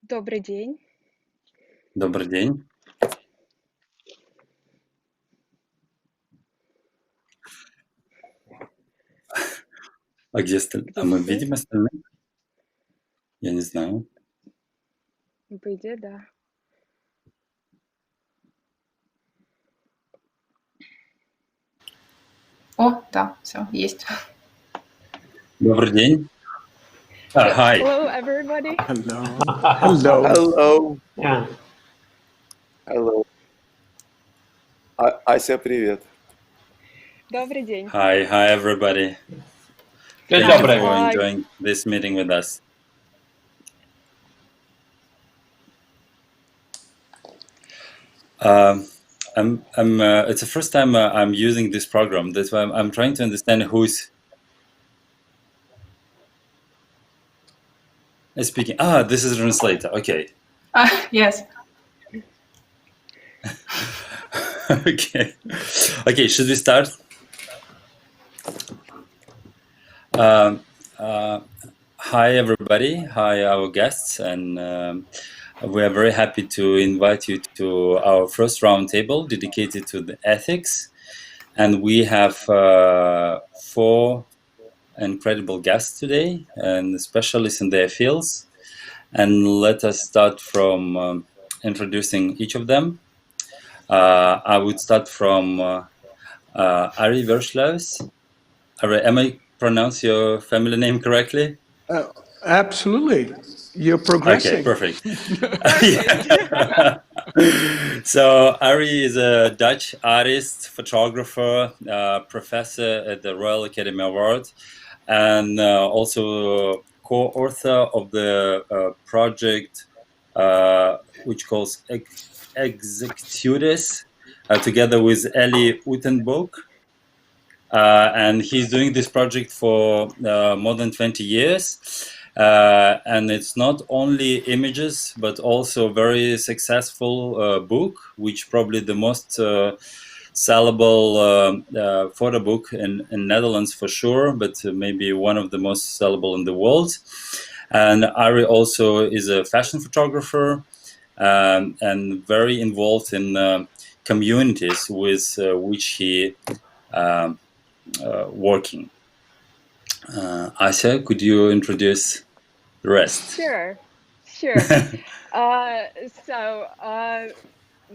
Добрый день. Добрый день. А где остальные? Где А мы все? видим остальных? Я не знаю. По идее, да. О, да, все, есть. Добрый день. Hi. Hello, everybody. Hello. Hello. Hello. Yeah. Hello. Asya, привет. Добрый день. Hi, everybody. Good Thank job, you Ray. for enjoying this meeting with us. It's the first time I'm using this program. That's why I'm trying to understand who's speaking. This is a translator. Okay. Yes. Okay. Okay, should we start? Hi, everybody. Hi, our guests. And we are very happy to invite you to our first roundtable dedicated to the ethics. And we have 4 incredible guests today and specialists in their fields. And let us start from introducing each of them. I would start from Ari Versluis. Ari, am I pronounce your family name correctly? Absolutely. You're progressing. Okay, perfect. So Ari is a Dutch artist, photographer, professor at the Royal Academy Award, and also co-author of the project which calls Executus, together with Ellie Utenboek. And he's doing this project for more than 20 years. And it's not only images, but also a very successful book, which probably the most sellable photo book in Netherlands for sure, but maybe one of the most sellable in the world. And Ari also is a fashion photographer and very involved in communities with which he working. Asya, could you introduce the rest? Sure.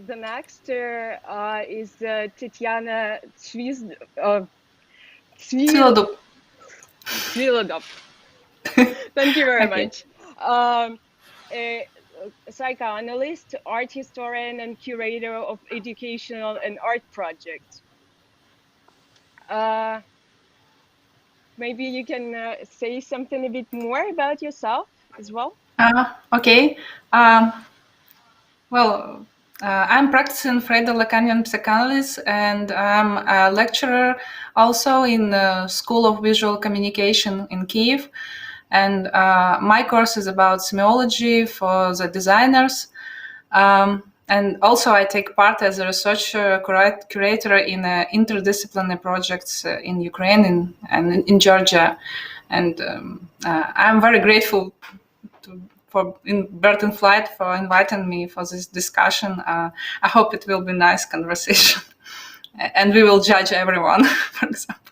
The next is Tetiana Tsvilodub. Tsvilodub. Thank you very much. A psychoanalyst, art historian, and curator of educational and art projects. Maybe you can say something a bit more about yourself as well. Okay. I'm practicing Freudo-Lacanian psychoanalysis, and I'm a lecturer also in the School of Visual Communication in Kyiv. And my course is about semiology for the designers. And also I take part as a researcher, curator in interdisciplinary projects in Ukraine and in Georgia. And I'm very grateful for Bird in Flight for inviting me for this discussion. I hope it will be a nice conversation. And we will judge everyone, for example.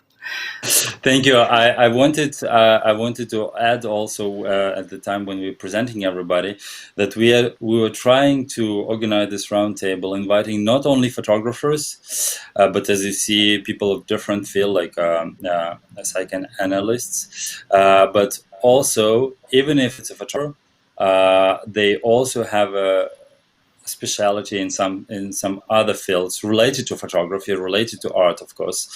Thank you. I wanted to add also at the time when we were presenting everybody that we were trying to organize this roundtable, inviting not only photographers, but as you see, people of different field like psychoanalysts, but also even if it's a photographer, they also have a speciality in some other fields related to photography, related to art, of course,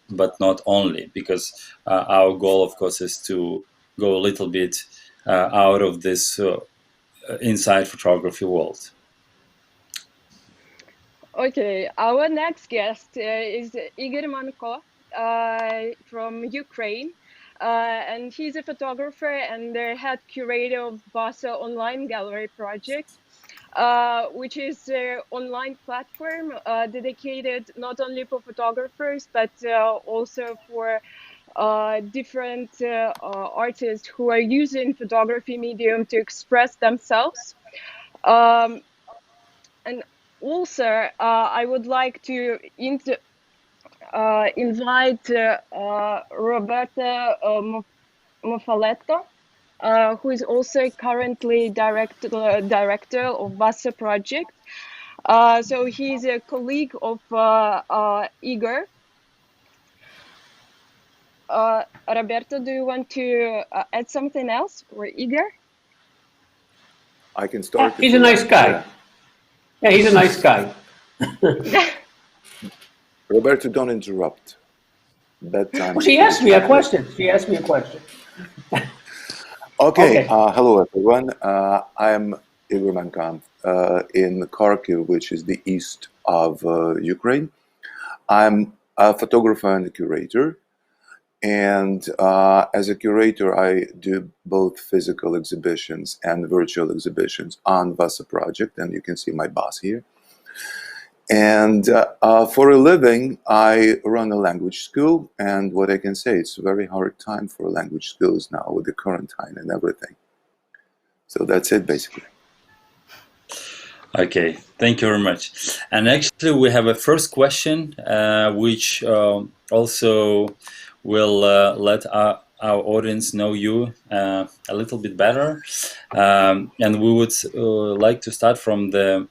but not only, because our goal, of course, is to go a little bit out of this inside photography world. Okay, our next guest is Igor Manko from Ukraine. And he's a photographer and the head curator of VASA online gallery project, which is an online platform dedicated not only for photographers, but also for different artists who are using photography medium to express themselves. And also, I would like to invite Roberto Muffoletto, who is also currently director of VASA project. So he's a colleague of Igor. Roberto, do you want to add something else for Igor? I can start. He's a nice guy. Yeah, he's a nice guy. Roberto, don't interrupt. Bedtime. Well, she asked me a question. She asked me a question. Okay. Okay. Hello, everyone. I'm Igor Manko in Kharkiv, which is the east of Ukraine. I'm a photographer and a curator. And as a curator, I do both physical exhibitions and virtual exhibitions on VASA project, and you can see my boss here. And for a living, I run a language school, and what I can say, it's a very hard time for language schools now with the quarantine and everything. So that's it, basically. Okay, thank you very much. And actually, we have a first question, which also will let our audience know you a little bit better. And we would like to start from the,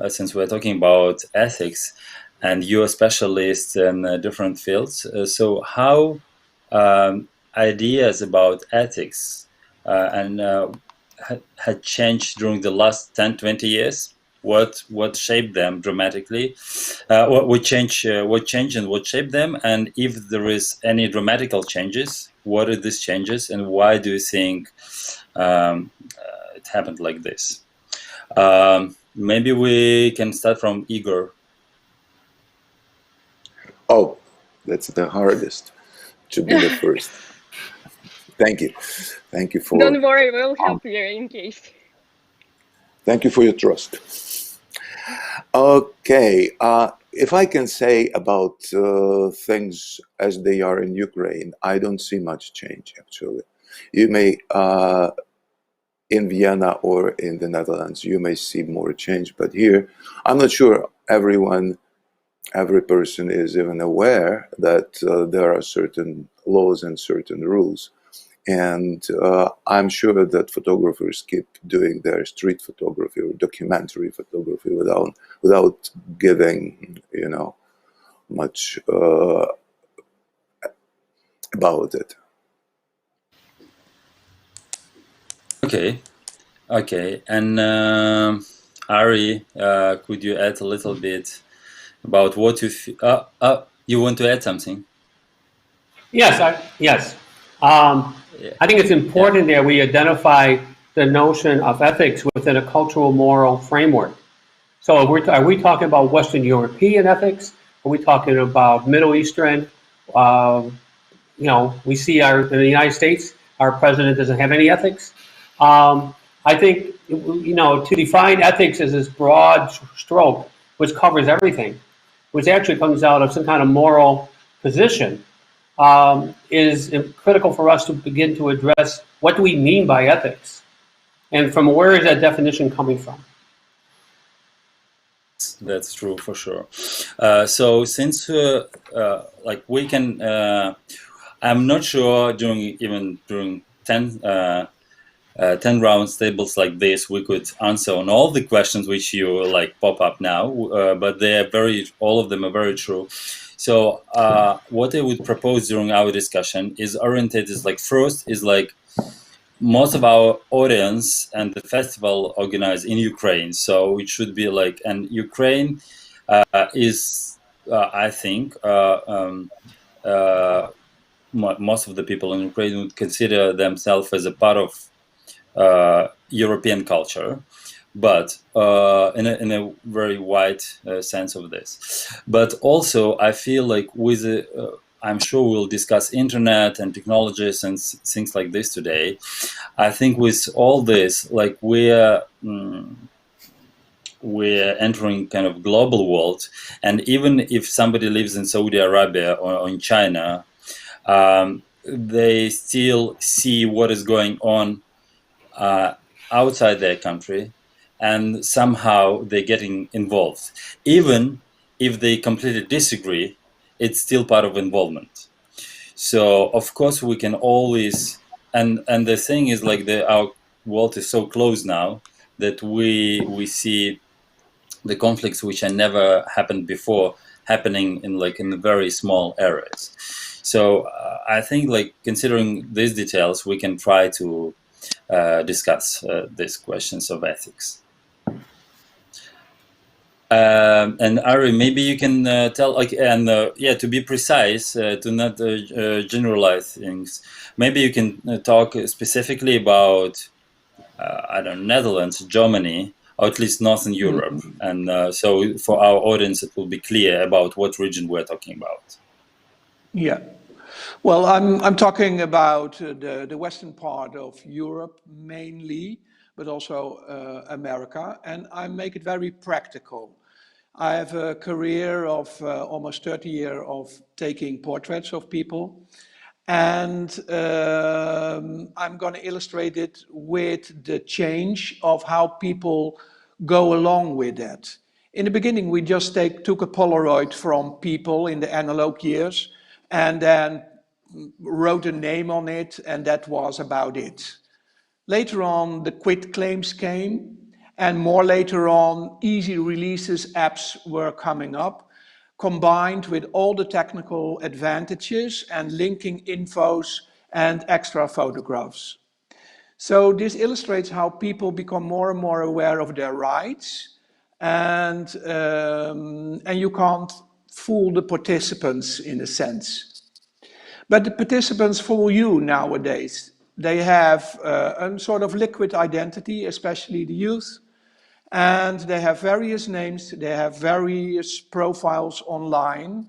since we're talking about ethics, and you're a specialist in different fields. So how ideas about ethics had changed during the last 10, 20 years? What shaped them dramatically? What changed and what shaped them? And if there is any dramatical changes, what are these changes, and why do you think it happened like this? Maybe we can start from Igor. Oh, that's the hardest, to be the first. Thank you. Thank you for... Don't worry, we'll help you in case. Thank you for your trust. Okay, if I can say about things as they are in Ukraine, I don't see much change, actually. You may, in Vienna or in the Netherlands, you may see more change, but here, I'm not sure every person is even aware that there are certain laws and certain rules. And I'm sure that photographers keep doing their street photography or documentary photography without giving, you know, much about it. Okay. And Ari, could you add a little bit about what you you want to add something? Yes, yes. I think it's important that we identify the notion of ethics within a cultural moral framework. So are we talking about Western European ethics? Are we talking about Middle Eastern? You know, we see in the United States, our president doesn't have any ethics. I think, you know, to define ethics as this broad stroke, which covers everything, which actually comes out of some kind of moral position, is critical for us to begin to address what do we mean by ethics, and from where is that definition coming from? That's true for sure. So since like we can, I'm not sure during 10 rounds tables like this we could answer on all the questions which you like pop up now, but they are all of them are very true. So what I would propose during our discussion is orientated like first is like most of our audience and the festival organized in Ukraine. So it should be like, and Ukraine is, I think, most of the people in Ukraine would consider themselves as a part of European culture, but in a very wide sense of this. But also, I feel like with I'm sure we'll discuss internet and technologies and things like this today. I think with all this, like we're entering kind of global world, and even if somebody lives in Saudi Arabia or in China, they still see what is going on outside their country, and somehow they're getting involved. Even if they completely disagree, it's still part of involvement. So of course we can always, and the thing is, like, our world is so close now that we see the conflicts which had never happened before happening in the very small areas. So I think, like, considering these details, we can try to discuss these questions of ethics. And Ari, maybe you can tell, like, and to be precise, to not generalize things. Maybe you can talk specifically about, I don't know, Netherlands, Germany, or at least Northern Europe, and so for our audience, it will be clear about what region we're talking about. Yeah. Well, I'm talking about the western part of Europe mainly, but also America, and I make it very practical. I have a career of almost 30 years of taking portraits of people, and I'm going to illustrate it with the change of how people go along with that. In the beginning, we just took a Polaroid from people in the analog years and then wrote a name on it, and that was about it. Later on, the quit claims came, and more later on, easy releases apps were coming up, combined with all the technical advantages and linking infos and extra photographs. So this illustrates how people become more and more aware of their rights, and you can't fool the participants in a sense. But the participants fool you nowadays. They have a sort of liquid identity, especially the youth, and they have various names, they have various profiles online.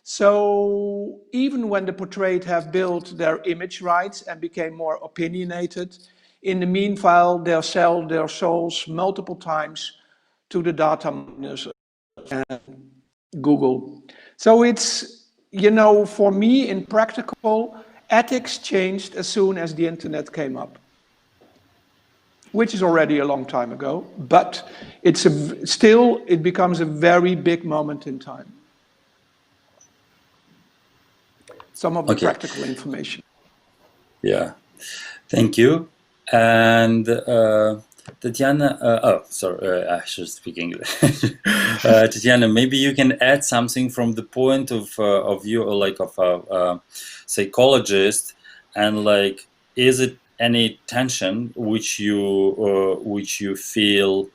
So even when the portrait have built their image rights and became more opinionated, in the meanwhile they'll sell their souls multiple times to the data miners and Google. So it's, you know, for me in practical, ethics changed as soon as the internet came up, which is already a long time ago, but it becomes a very big moment in time. Some of the practical information. Yeah, thank you. And Tetiana, I should speak English. Tetiana, maybe you can add something from the point of view, like, of a psychologist, and, like, is it any tension which you feel,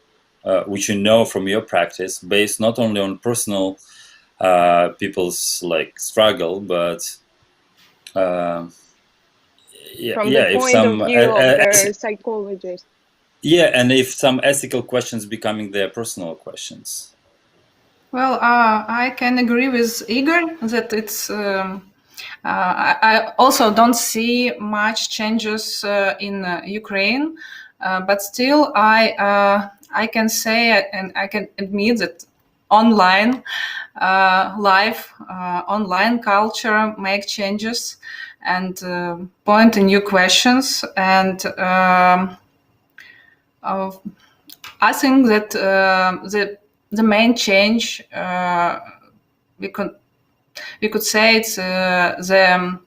which you know from your practice, based not only on personal people's, like, struggle, but from the point of view of the psychologist. Yeah, and if some ethical questions becoming their personal questions. Well, I can agree with Igor that it's. I also don't see much changes in Ukraine, but still, I can say and I can admit that online life, online culture make changes and point in new questions, and I think that the main change we could say it's the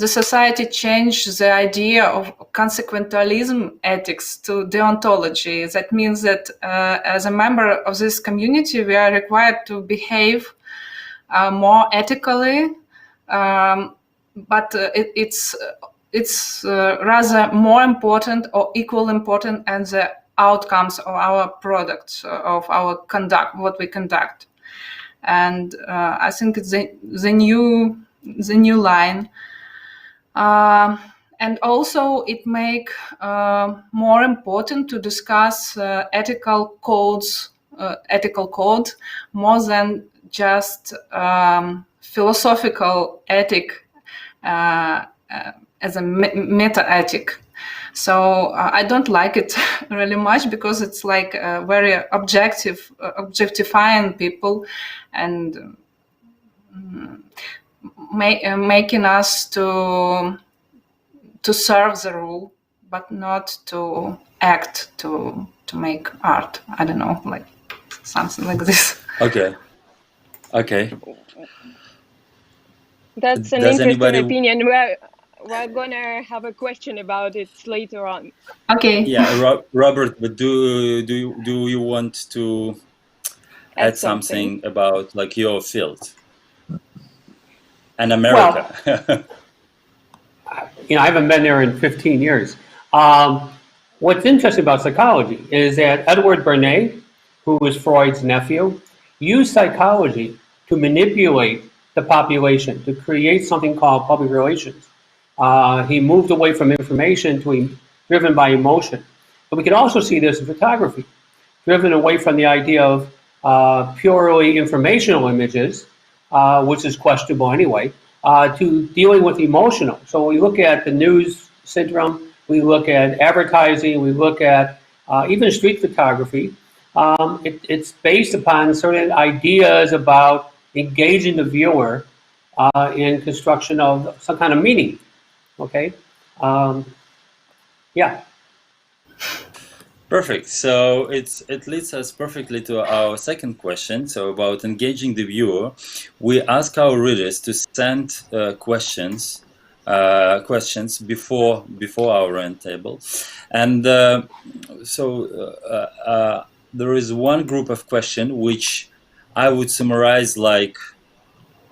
society changed the idea of consequentialism ethics to deontology. That means that as a member of this community, we are required to behave more ethically, but it's rather more important or equal important than the outcomes of our products, of our conduct, what we conduct. And I think it's the new line. And also it make more important to discuss ethical code more than just philosophical ethic as a meta ethic. So I don't like it really much because it's like very objectifying people, and making us to serve the rule, but not to act to make art. I don't know, like something like this. Okay. Okay. That's an Does interesting anybody? opinion. We're gonna have a question about it later on. Okay. Yeah, Robert. But do you want to add something about like your field and America? Well, I haven't been there in 15 years. What's interesting about psychology is that Edward Bernays, who was Freud's nephew, used psychology to manipulate the population, to create something called public relations. He moved away from information to driven by emotion. But we can also see this in photography, driven away from the idea of purely informational images, which is questionable anyway, to dealing with emotional. So we look at the news syndrome, we look at advertising, we look at even street photography. It's based upon certain ideas about engaging the viewer in construction of some kind of meaning. Okay, yeah. Perfect. So it leads us perfectly to our second question. So about engaging the viewer, we ask our readers to send questions before our roundtable, and there is one group of questions which I would summarize like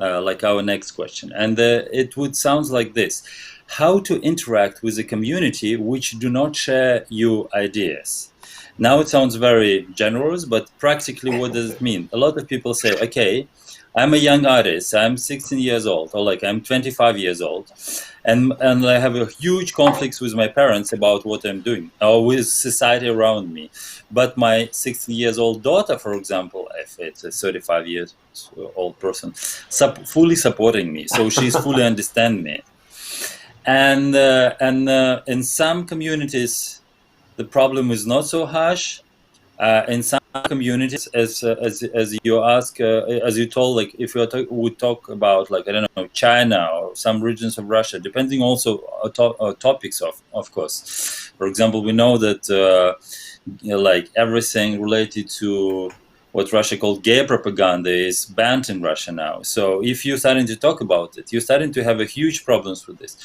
our next question, and it would sound like this: how to interact with a community which do not share your ideas. Now it sounds very generous, but practically what does it mean? A lot of people say, okay, I'm a young artist, I'm 16 years old, or like I'm 25 years old, and I have a huge conflicts with my parents about what I'm doing, or with society around me. But my 16 years old daughter, for example, if it's a 35 years old person, fully supporting me, so she's fully understand me. And in some communities, the problem is not so harsh. In some communities, as you ask, as you told, like if you would talk about, like I don't know, China or some regions of Russia, depending also on topics of course. For example, we know that like everything related to what Russia called gay propaganda is banned in Russia now. So if you're starting to talk about it, you're starting to have a huge problems with this.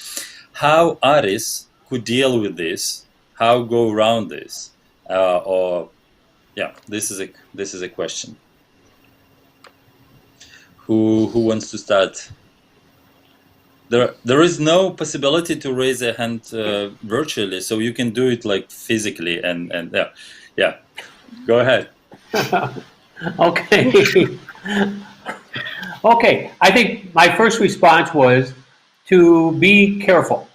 How artists could deal with this? How go around this? This is a question. Who wants to start? There is no possibility to raise a hand virtually, so you can do it like physically and yeah. Go ahead. Okay. Okay. I think my first response was to be careful.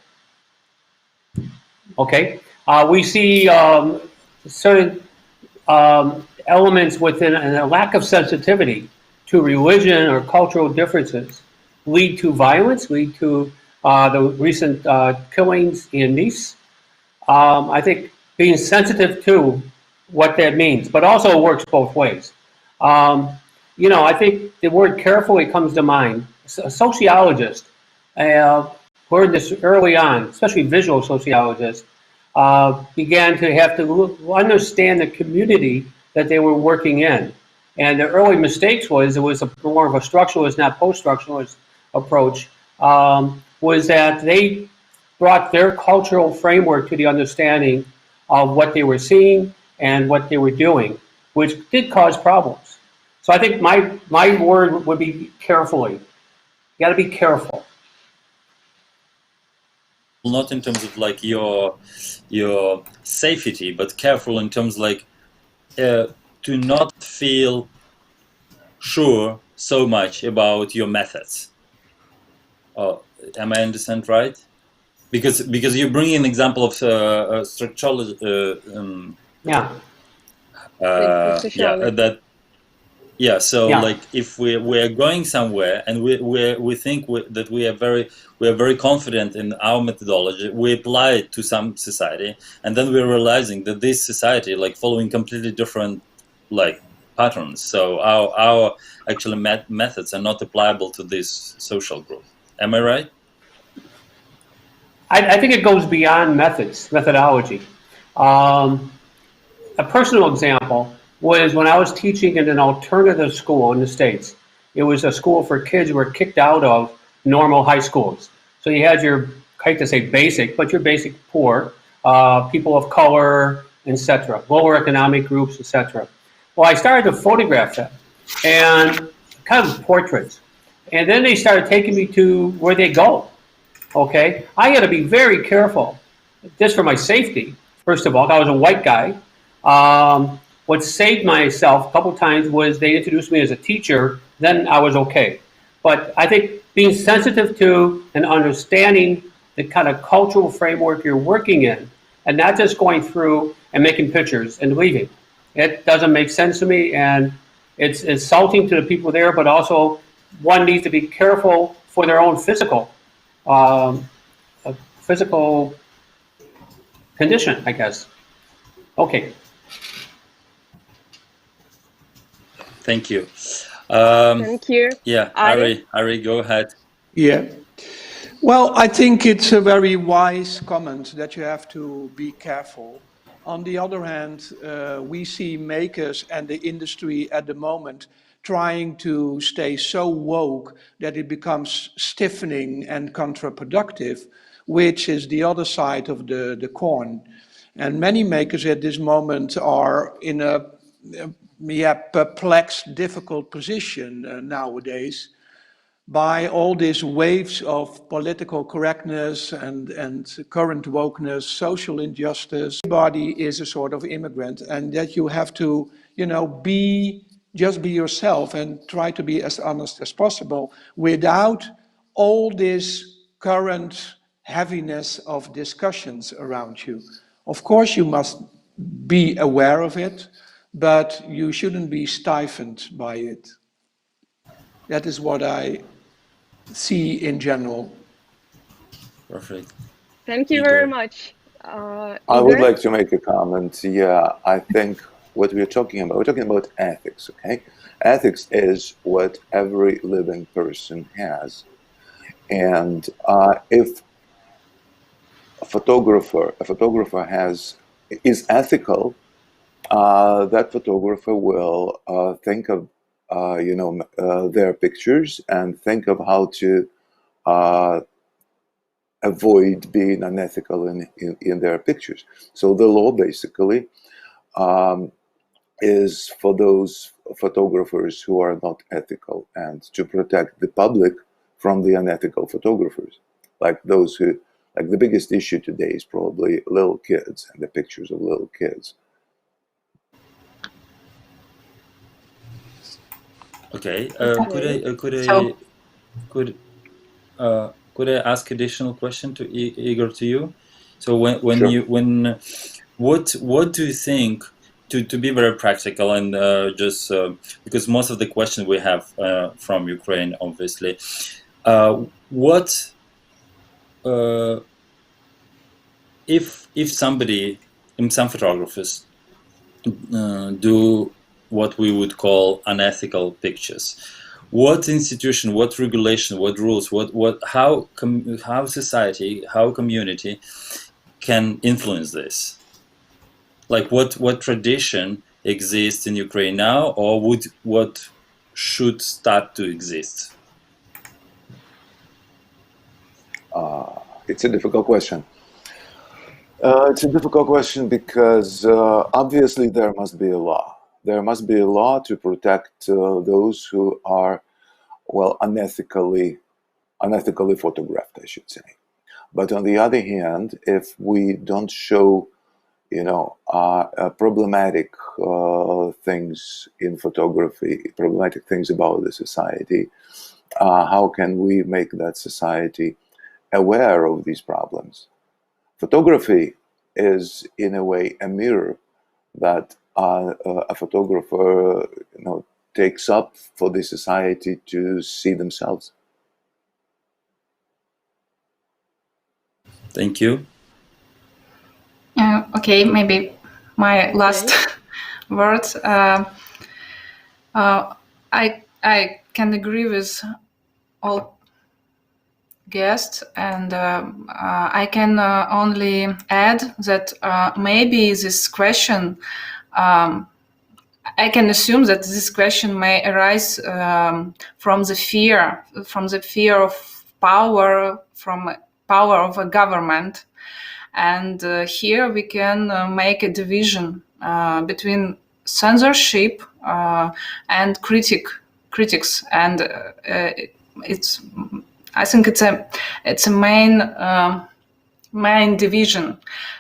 Okay. We see certain elements within, and a lack of sensitivity to religion or cultural differences lead to violence, lead to the recent killings in Nice. I think being sensitive to what that means, but also works both ways. I think the word carefully comes to mind. A sociologist, heard this early on, especially visual sociologists, began to have to understand the community that they were working in. And the early mistakes was, it was more of a structuralist, not post-structuralist approach, was that they brought their cultural framework to the understanding of what they were seeing and what they were doing, which did cause problems. So I think my word would be carefully. You got to be careful. Not in terms of like your safety, but careful in terms like to not feel sure so much about your methods. Am I understand right? Because you bring an example of structural like if we are going somewhere and we think that we are very confident in our methodology, we apply it to some society, and then we're realizing that this society like following completely different like patterns. So our actually methods are not applicable to this social group. Am I right? I think it goes beyond methodology. A personal example was when I was teaching in an alternative school in the States. It was a school for kids who were kicked out of normal high schools. So you had your, I hate to say basic, but your basic poor, people of color, etc., lower economic groups, etc. Well, I started to photograph them and kind of portraits. And then they started taking me to where they go. Okay, I got to be very careful, just for my safety. First of all, I was a white guy. What saved myself a couple times was they introduced me as a teacher. Then I was okay. But I think being sensitive to and understanding the kind of cultural framework you're working in, and not just going through and making pictures and leaving. It doesn't make sense to me, and it's insulting to the people there. But also, one needs to be careful for their own physical condition, I guess. Okay. Thank you. Thank you. Yeah, Ari, go ahead. Yeah. Well, I think it's a very wise comment that you have to be careful. On the other hand, we see makers and the industry at the moment trying to stay so woke that it becomes stiffening and counterproductive, which is the other side of the coin. And many makers at this moment are in a perplexed, difficult position nowadays by all these waves of political correctness and current wokeness, social injustice. Everybody is a sort of immigrant, and that you have to, just be yourself and try to be as honest as possible without all this current heaviness of discussions around you. Of course, you must be aware of it, but you shouldn't be stifled by it. That is what I see in general. Perfect. Thank you very much. I would like to make a comment. Yeah, I think what we're talking about ethics, okay? Ethics is what every living person has. And if a photographer is ethical, that photographer will think of their pictures and think of how to avoid being unethical in their pictures. So the law basically is for those photographers who are not ethical and to protect the public from the unethical photographers, like those who, like the biggest issue today is probably little kids and the pictures of little kids. Okay. Could I ask additional question to Igor, to you? So what do you think, to be very practical and just because most of the questions we have from Ukraine, obviously, if somebody, some photographers do what we would call unethical pictures, what institution, what regulation, what rules, how society, how community can influence this? Like what tradition exists in Ukraine now, or what should start to exist? It's a difficult question. It's a difficult question because obviously there must be a law. There must be a law to protect those who are, well, unethically photographed, I should say. But on the other hand, if we don't show, problematic things in photography, problematic things about the society, how can we make that society aware of these problems? Photography is, in a way, a mirror that a photographer, takes up for the society to see themselves. Thank you. Okay, maybe my last words. I can agree with all guests, and I can only add that maybe this question, I can assume that this question may arise from the fear of power, from power of a government. And here we can make a division between censorship and critics, and I think it's a main division,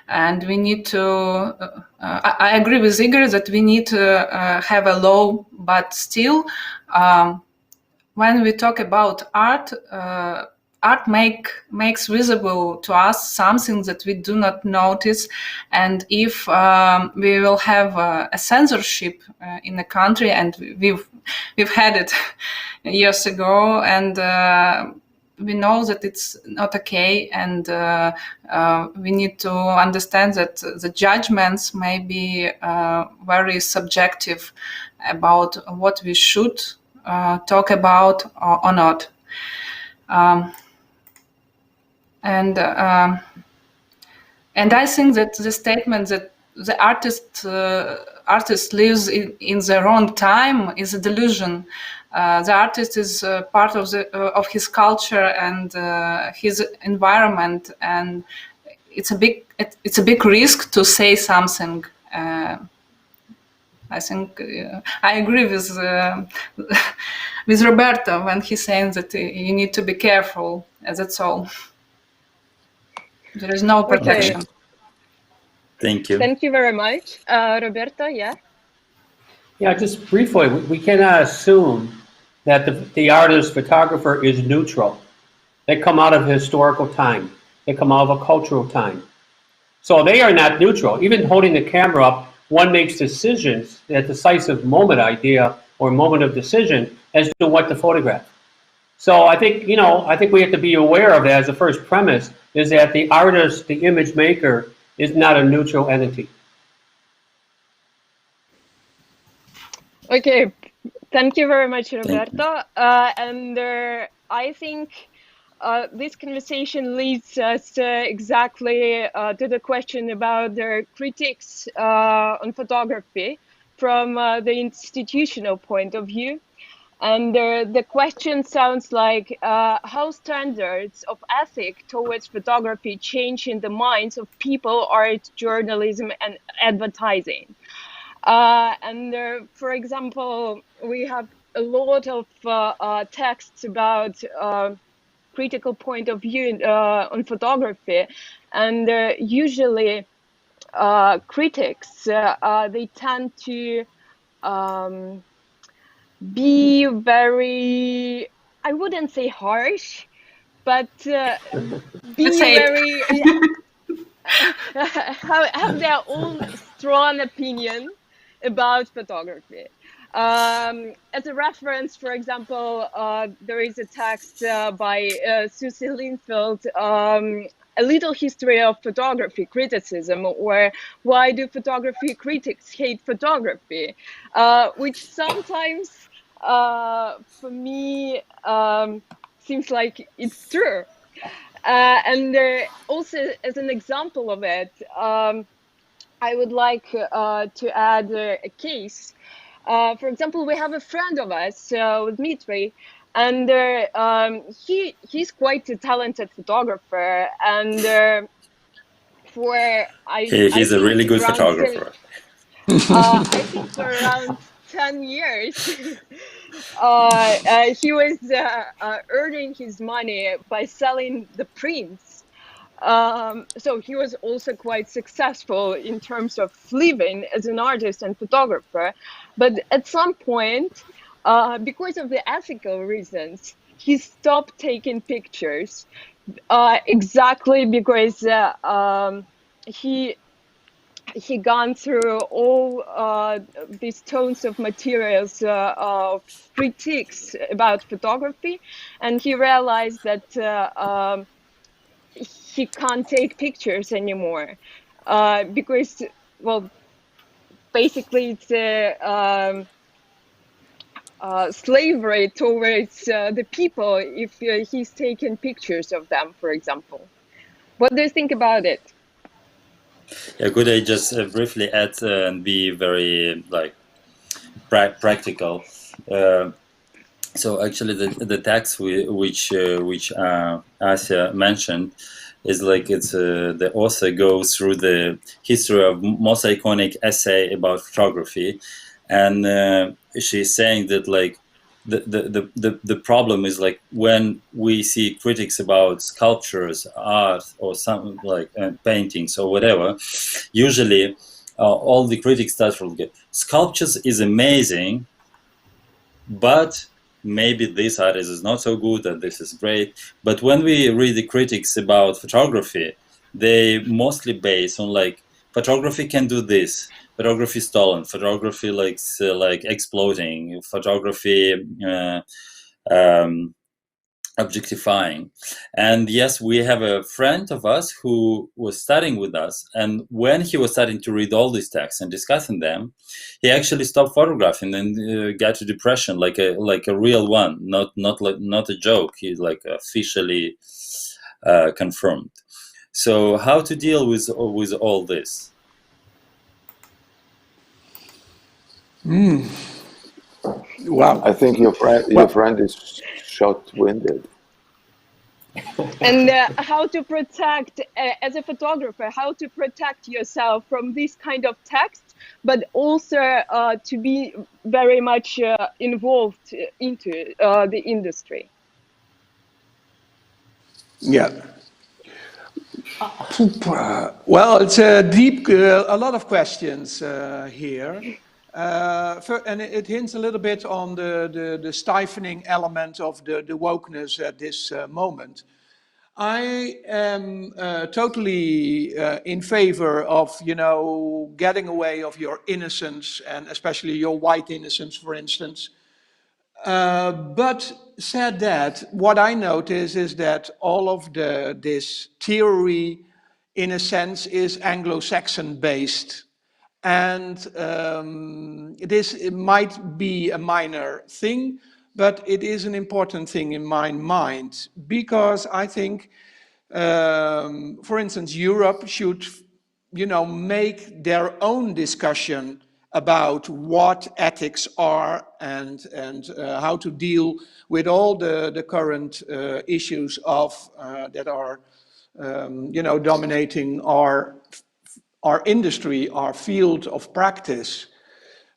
and we need to. I agree with Igor that we need to have a law, but still, when we talk about art. Art makes visible to us something that we do not notice, and if we will have a censorship in the country, and we've had it years ago, and we know that it's not okay, and we need to understand that the judgments may be very subjective about what we should talk about or not. And I think that the statement that the artist lives in their own time is a delusion. The artist is part of his culture and his environment, and it's a big risk to say something. I think I agree with Roberto when he's saying that you need to be careful. That's all. There is no protection. Okay. Thank you. Thank you very much. Roberto, yeah? Yeah, just briefly, we cannot assume that the artist, photographer is neutral. They come out of a historical time. They come out of a cultural time. So they are not neutral. Even holding the camera up, one makes decisions, a decisive moment idea or moment of decision as to what to photograph. So I think, I think we have to be aware of that as the first premise, is that the artist, the image maker, is not a neutral entity. Okay, thank you very much, Roberto. And I think this conversation leads us exactly to the question about the critics on photography from the institutional point of view. And the question sounds like how standards of ethics towards photography change in the minds of people, art, journalism, and advertising. For example, we have a lot of texts about critical point of view on photography, and usually critics they tend to be very, I wouldn't say harsh, but be very have their own strong opinion about photography. As a reference, for example, there is a text by Susie Linfield, A Little History of Photography Criticism, or Why Do Photography Critics Hate Photography, which sometimes for me seems like it's true. And also, as an example of it, I would like to add a case. For example, we have a friend of us, Dmitriy, and he's quite a talented photographer. And he's a really good photographer. I think for around 10 years, he was earning his money by selling the prints. So he was also quite successful in terms of living as an artist and photographer. But at some point, because of the ethical reasons, he stopped taking pictures, exactly because he gone through all these tons of materials of critiques about photography, and he realized that he can't take pictures anymore because, well, basically it's slavery towards the people if he's taking pictures of them, for example. What do you think about it? Yeah, could I just briefly add and be very practical? So actually, the text which Asya mentioned is it's the author goes through the history of most iconic essay about photography, and she's saying that the problem is when we see critics about sculptures, art, or some paintings or whatever, usually all the critics start from sculptures is amazing, but maybe this artist is not so good and this is great. But when we read the critics about photography, they mostly base on photography can do this, photography stolen, photography exploding, photography um, objectifying. And yes, we have a friend of us who was studying with us, and when he was starting to read all these texts and discussing them, he actually stopped photographing and got to depression, like a real one, not a joke. He officially confirmed. So how to deal with all this? Wow. I think your friend is short-winded. And how to protect, as a photographer, how to protect yourself from this kind of text, but also to be very much involved into the industry. Yeah. Well, it's a deep, a lot of questions here. And it hints a little bit on the stifling element of the wokeness at this moment. I am totally in favor of, getting away of your innocence, and especially your white innocence, for instance. But said that, what I notice is that all of this theory, in a sense, is Anglo-Saxon based. And it might be a minor thing, but it is an important thing in my mind, because I think, for instance, Europe should, make their own discussion about what ethics are, and how to deal with all the current issues that are, dominating our industry, our field of practice.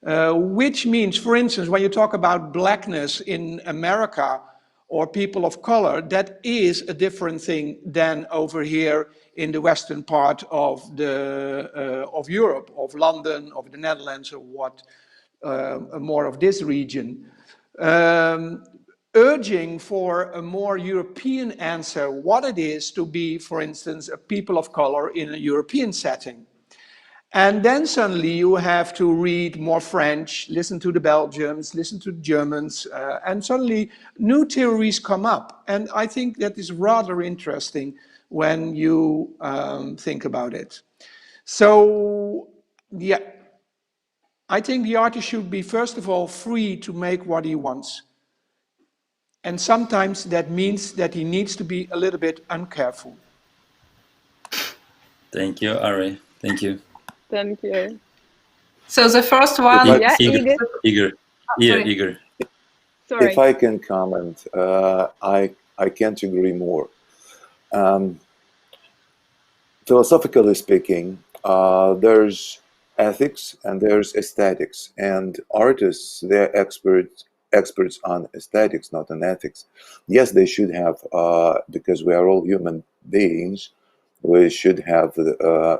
Which means, for instance, when you talk about blackness in America or people of color, that is a different thing than over here in the western part of Europe, of London, of the Netherlands, or more of this region. Urging for a more European answer, what it is to be, for instance, a people of color in a European setting. And then suddenly you have to read more French, listen to the Belgians, listen to the Germans, and suddenly new theories come up. And I think that is rather interesting when you think about it. So, yeah, I think the artist should be, first of all, free to make what he wants. And sometimes that means that he needs to be a little bit uncareful. Thank you, Ari. Thank you. Thank you. So the first one, Yeah, Igor. Igor. Sorry. If I can comment, I can't agree more. Philosophically speaking, there's ethics and there's aesthetics, and artists, they're experts on aesthetics, not on ethics. Yes, they should have, because we are all human beings, we should have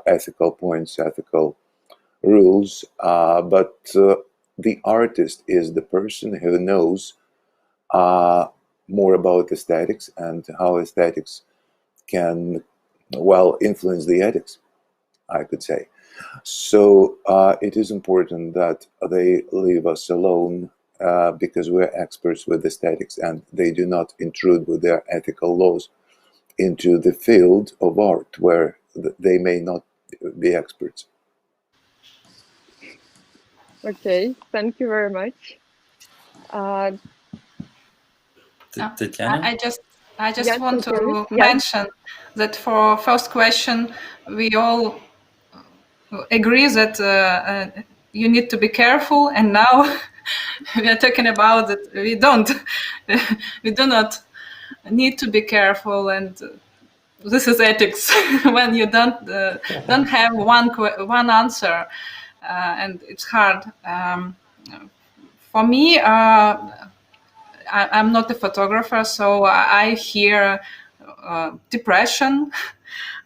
ethical points, ethical rules, but the artist is the person who knows more about aesthetics and how aesthetics can, well, influence the ethics, I could say. So it is important that they leave us alone, because we're experts with aesthetics, and they do not intrude with their ethical laws into the field of art where they may not be experts. Okay, thank you very much. Tetiana? I just Yes, want continue. to Yes. mention that for first question, we all agree that you need to be careful, and now we are talking about that we don't, we do not need to be careful, and this is ethics when you don't have one answer, and it's hard. For me, I'm not a photographer, so I hear depression.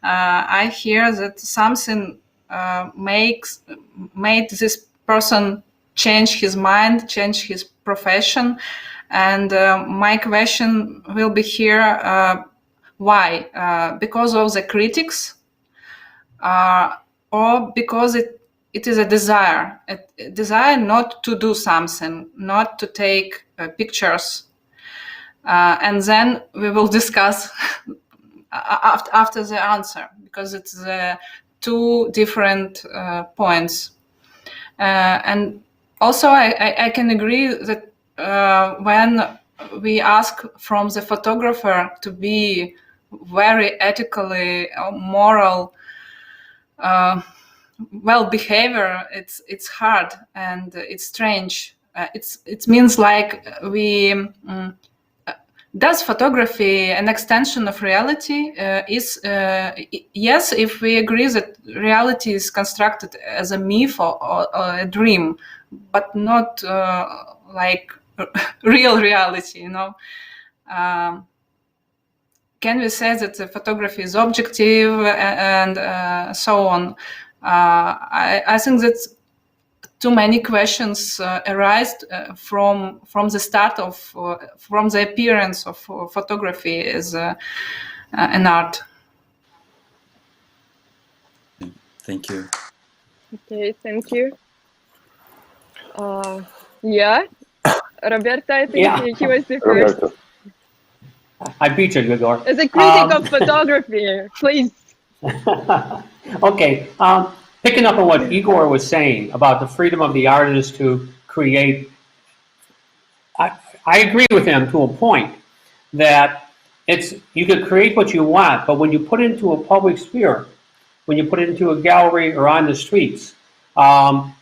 I hear that something made this person change his mind, change his profession, and my question will be here: why? Because of the critics, or because it is a desire not to do something, not to take pictures, and then we will discuss after the answer, because it's two different points. And also I can agree that when we ask from the photographer to be very ethically moral, well, behavior, it's hard and it's strange. It means like we does photography an extension of reality? Yes, if we agree that reality is constructed as a myth or a dream, but not like real reality, you know. Can we say that the photography is objective and so on? I think that too many questions arise from the start of from the appearance of photography as an art. Thank you. Okay, thank you. Yeah, Roberta, I think he was the first. Roberto. I beat you, Igor. As a critic of photography, please. Okay, picking up on what Igor was saying about the freedom of the artist to create, I agree with him to a point that you can create what you want, but when you put it into a public sphere, when you put it into a gallery or on the streets,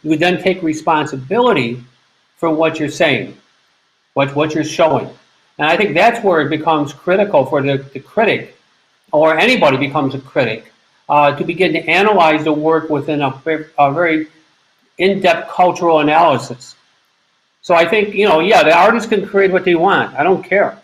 you then take responsibility for what you're saying, what you're showing. And I think that's where it becomes critical for the critic, or anybody becomes a critic, to begin to analyze the work within a very in-depth cultural analysis. So I think, the artists can create what they want. I don't care,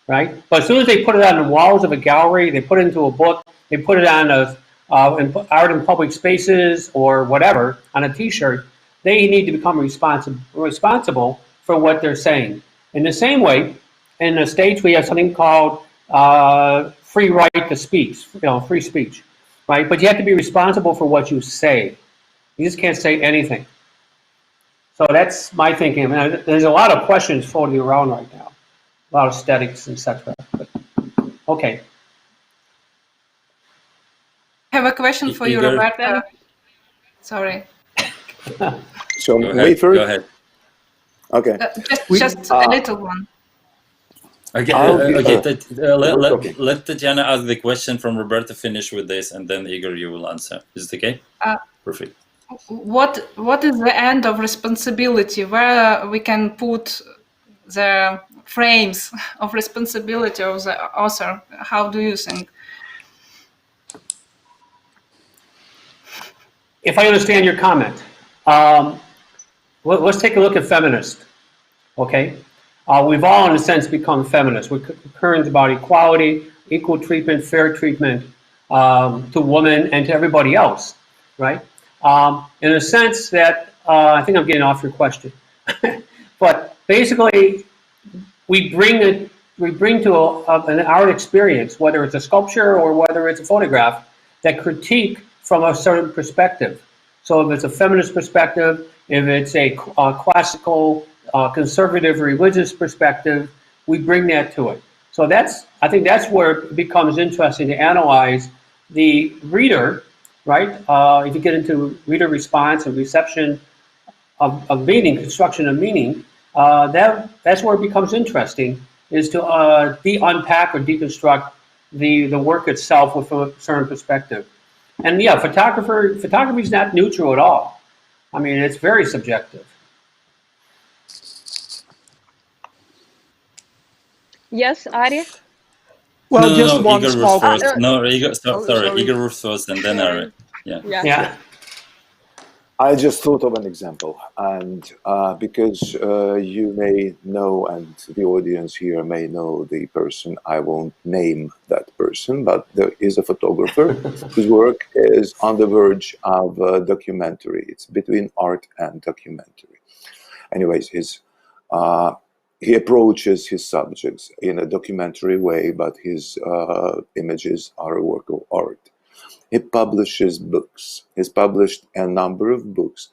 right? But as soon as they put it on the walls of a gallery, they put it into a book, they put it on art in public spaces or whatever, on a T-shirt, they need to become responsible for what they're saying. In the same way, in the States, we have something called free right to speech, free speech, right? But you have to be responsible for what you say. You just can't say anything. So that's my thinking. I mean, there's a lot of questions floating around right now, a lot of aesthetics, etc. Okay. I have a question for you, Igor? Roberta. Sorry. So Go me ahead. first? Go ahead. Okay. Just a little one. Okay, let Tetiana ask the question from Roberta, finish with this, and then Igor, you will answer. Is it okay? Perfect. What is the end of responsibility? Where we can put the frames of responsibility of the author? How do you think? If I understand your comment, let's take a look at feminist. Okay, we've all, in a sense, become feminists. We're concerned about equality, equal treatment, fair treatment to women and to everybody else, right? In a sense that I think I'm getting off your question, but basically, we bring to an art experience, whether it's a sculpture or whether it's a photograph, that critique from a certain perspective. So if it's a feminist perspective, if it's a classical, conservative, religious perspective, we bring that to it. So I think that's where it becomes interesting to analyze the reader, right? If you get into reader response and reception of meaning, construction of meaning, that's where it becomes interesting, is to unpack or deconstruct the work itself with a certain perspective. And yeah, photography is not neutral at all. I mean, it's very subjective. Yes, Ari? Well, No, just one Igor was small. first. No, Igor, Oh, sorry, sorry. Igor was first, and then Ari. Yeah. Yeah. I just thought of an example, and because you may know, and the audience here may know the person, I won't name that person, but there is a photographer whose work is on the verge of a documentary. It's between art and documentary. Anyways, he approaches his subjects in a documentary way, but his images are a work of art. He publishes books. He's published a number of books.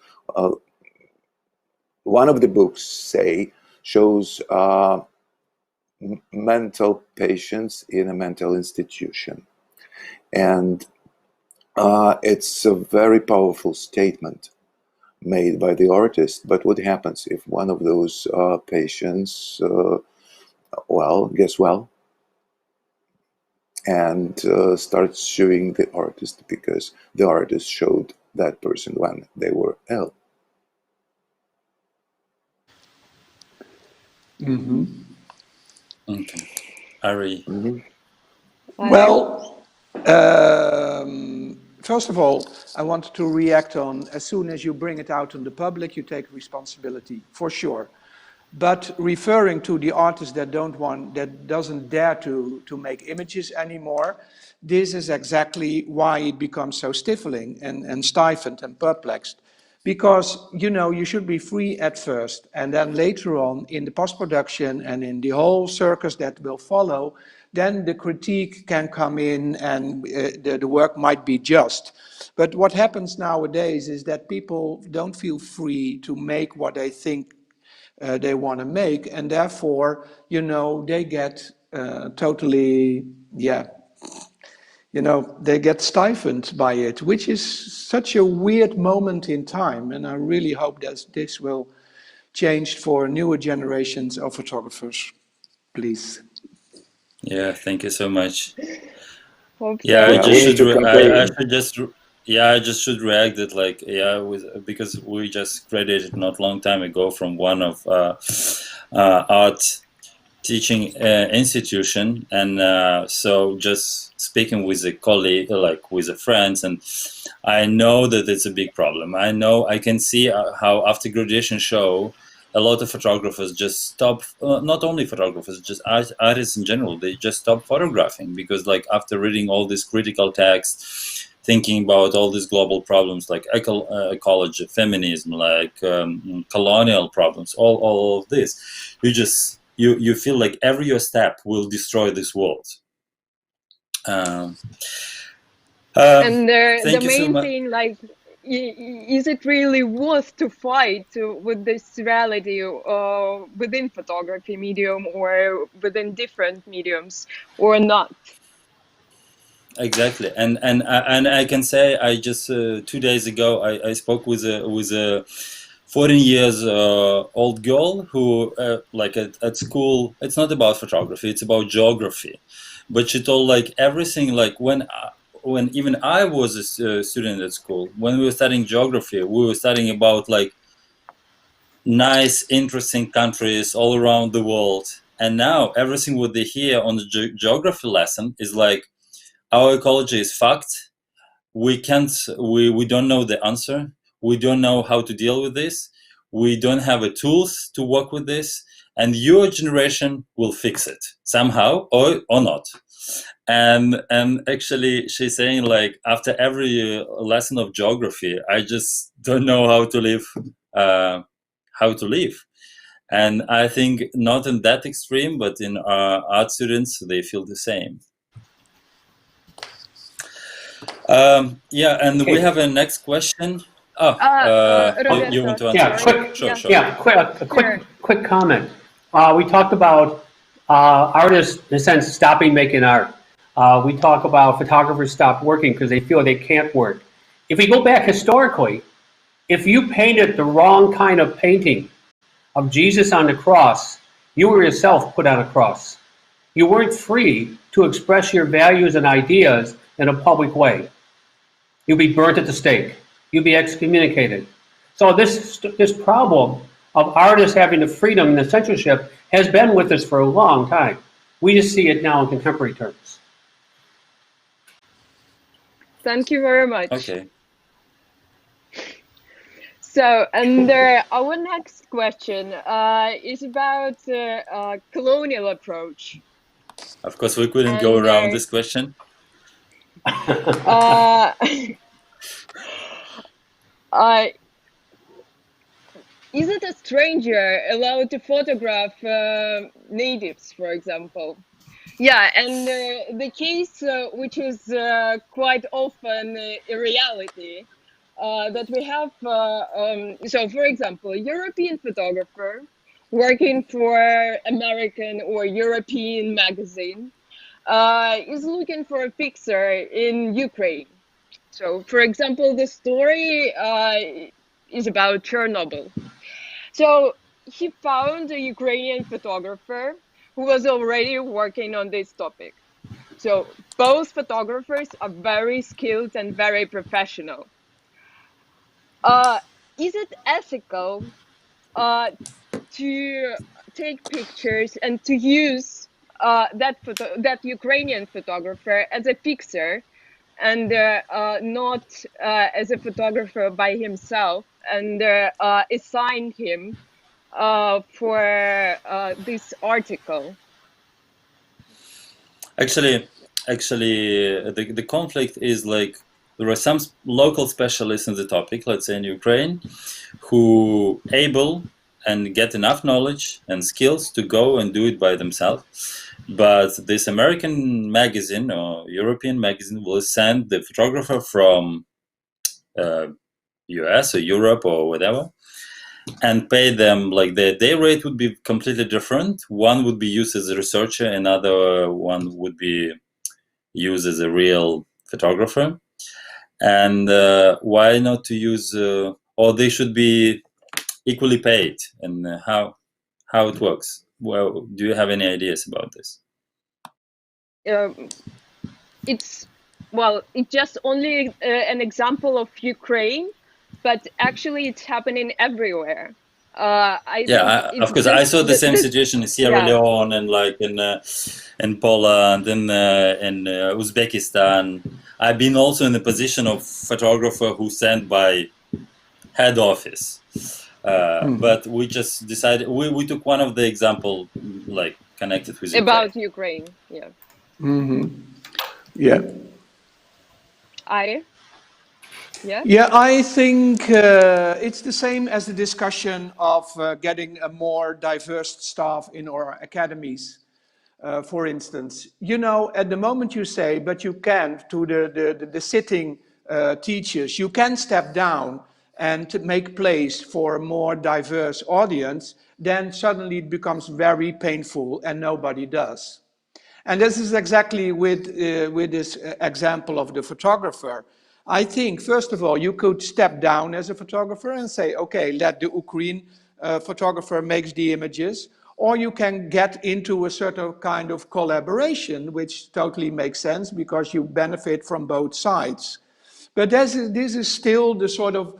One of the books, say, shows mental patients in a mental institution. And it's a very powerful statement made by the artist. But what happens if one of those patients, gets well, and starts suing the artist because the artist showed that person when they were ill? Mm-hmm. Okay. Ari. Mm-hmm. Well, first of all, I want to react on, as soon as you bring it out on the public, you take responsibility, for sure. But referring to the artist that doesn't dare to make images anymore, this is exactly why it becomes so stifling and stifled and perplexed. Because, you should be free at first, and then later on in the post-production and in the whole circus that will follow, then the critique can come in and the work might be just. But what happens nowadays is that people don't feel free to make what they think they want to make, and therefore, they get totally, they get stifled by it, which is such a weird moment in time. And I really hope that this will change for newer generations of photographers, please. Yeah, thank you so much. Hope Yeah, so. I just we need should. to I campaign. should just. Yeah, I just should react that because we just graduated not long time ago from one of art teaching institution, and so just speaking with a colleague, like with a friend, and I know that it's a big problem. I can see how after graduation show, a lot of photographers just stop, not only photographers, just artists in general, they just stop photographing because like after reading all this critical text, thinking about all these global problems like ecology, feminism, like colonial problems, all of this, you feel like every your step will destroy this world. And the Thank you so main much. thing, like, is it really worth to fight with this reality within photography medium or within different mediums or not? Exactly, and I can say I just 2 days ago I spoke with a 14 years old girl who like at school, it's not about photography, it's about geography, but she told like everything, like when even I was a student at school, when we were studying geography, we were studying about like nice interesting countries all around the world, and now everything what they hear on the geography lesson is like our ecology is fucked. We don't know the answer. We don't know how to deal with this. We don't have the tools to work with this. And your generation will fix it somehow or not. And actually, she's saying like after every lesson of geography, I just don't know how to live. And I think not in that extreme, but in art students, they feel the same. And Okay. we have a next question. You want to answer? Yeah, Sure. quick comment. We talked about artists, in a sense, stopping making art. We talk about photographers stop working because they feel they can't work. If we go back historically, if you painted the wrong kind of painting of Jesus on the cross, you were yourself put on a cross. You weren't free to express your values and ideas in a public way. You'd be burnt at the stake. You'd be excommunicated. So this problem of artists having the freedom and the censorship has been with us for a long time. We just see it now in contemporary terms. Thank you very much. Okay. So, and our next question is about colonial approach. Of course, we couldn't go around this question. Is it a stranger allowed to photograph natives, for example? Yeah, and the case which is quite often a reality that we have, so for example, a European photographer working for American or European magazine is looking for a fixer in Ukraine. So, for example, the story is about Chernobyl. So he found a Ukrainian photographer who was already working on this topic. So both photographers are very skilled and very professional. Is it ethical to take pictures and to use that Ukrainian photographer as a fixer and not as a photographer by himself, and assign him for this article? Actually, the conflict is like there are some local specialists in the topic, let's say in Ukraine, who able and get enough knowledge and skills to go and do it by themselves. But this American magazine or European magazine will send the photographer from US or Europe or whatever, and pay them, like the day rate would be completely different. One would be used as a researcher, another one would be used as a real photographer. And why not to use, or they should be equally paid, and how it works? Well, do you have any ideas about this? It's just only an example of Ukraine, but actually it's happening everywhere. Of course, I saw the same situation in Sierra Leone and like in Poland and in Uzbekistan. I've been also in the position of photographer who sent by head office, but we just decided we took one of the example like connected with about Ukraine. Yeah. Mm-hmm. Yeah. Ari? Yeah? Yeah, I think it's the same as the discussion of getting a more diverse staff in our academies. For instance, you know, at the moment you say, but you can, to the sitting teachers, you can step down and to make place for a more diverse audience, then suddenly it becomes very painful and nobody does. And this is exactly with this example of the photographer. I think, first of all, you could step down as a photographer and say, okay, let the Ukraine photographer make the images, or you can get into a certain kind of collaboration, which totally makes sense because you benefit from both sides. But this is still the sort of,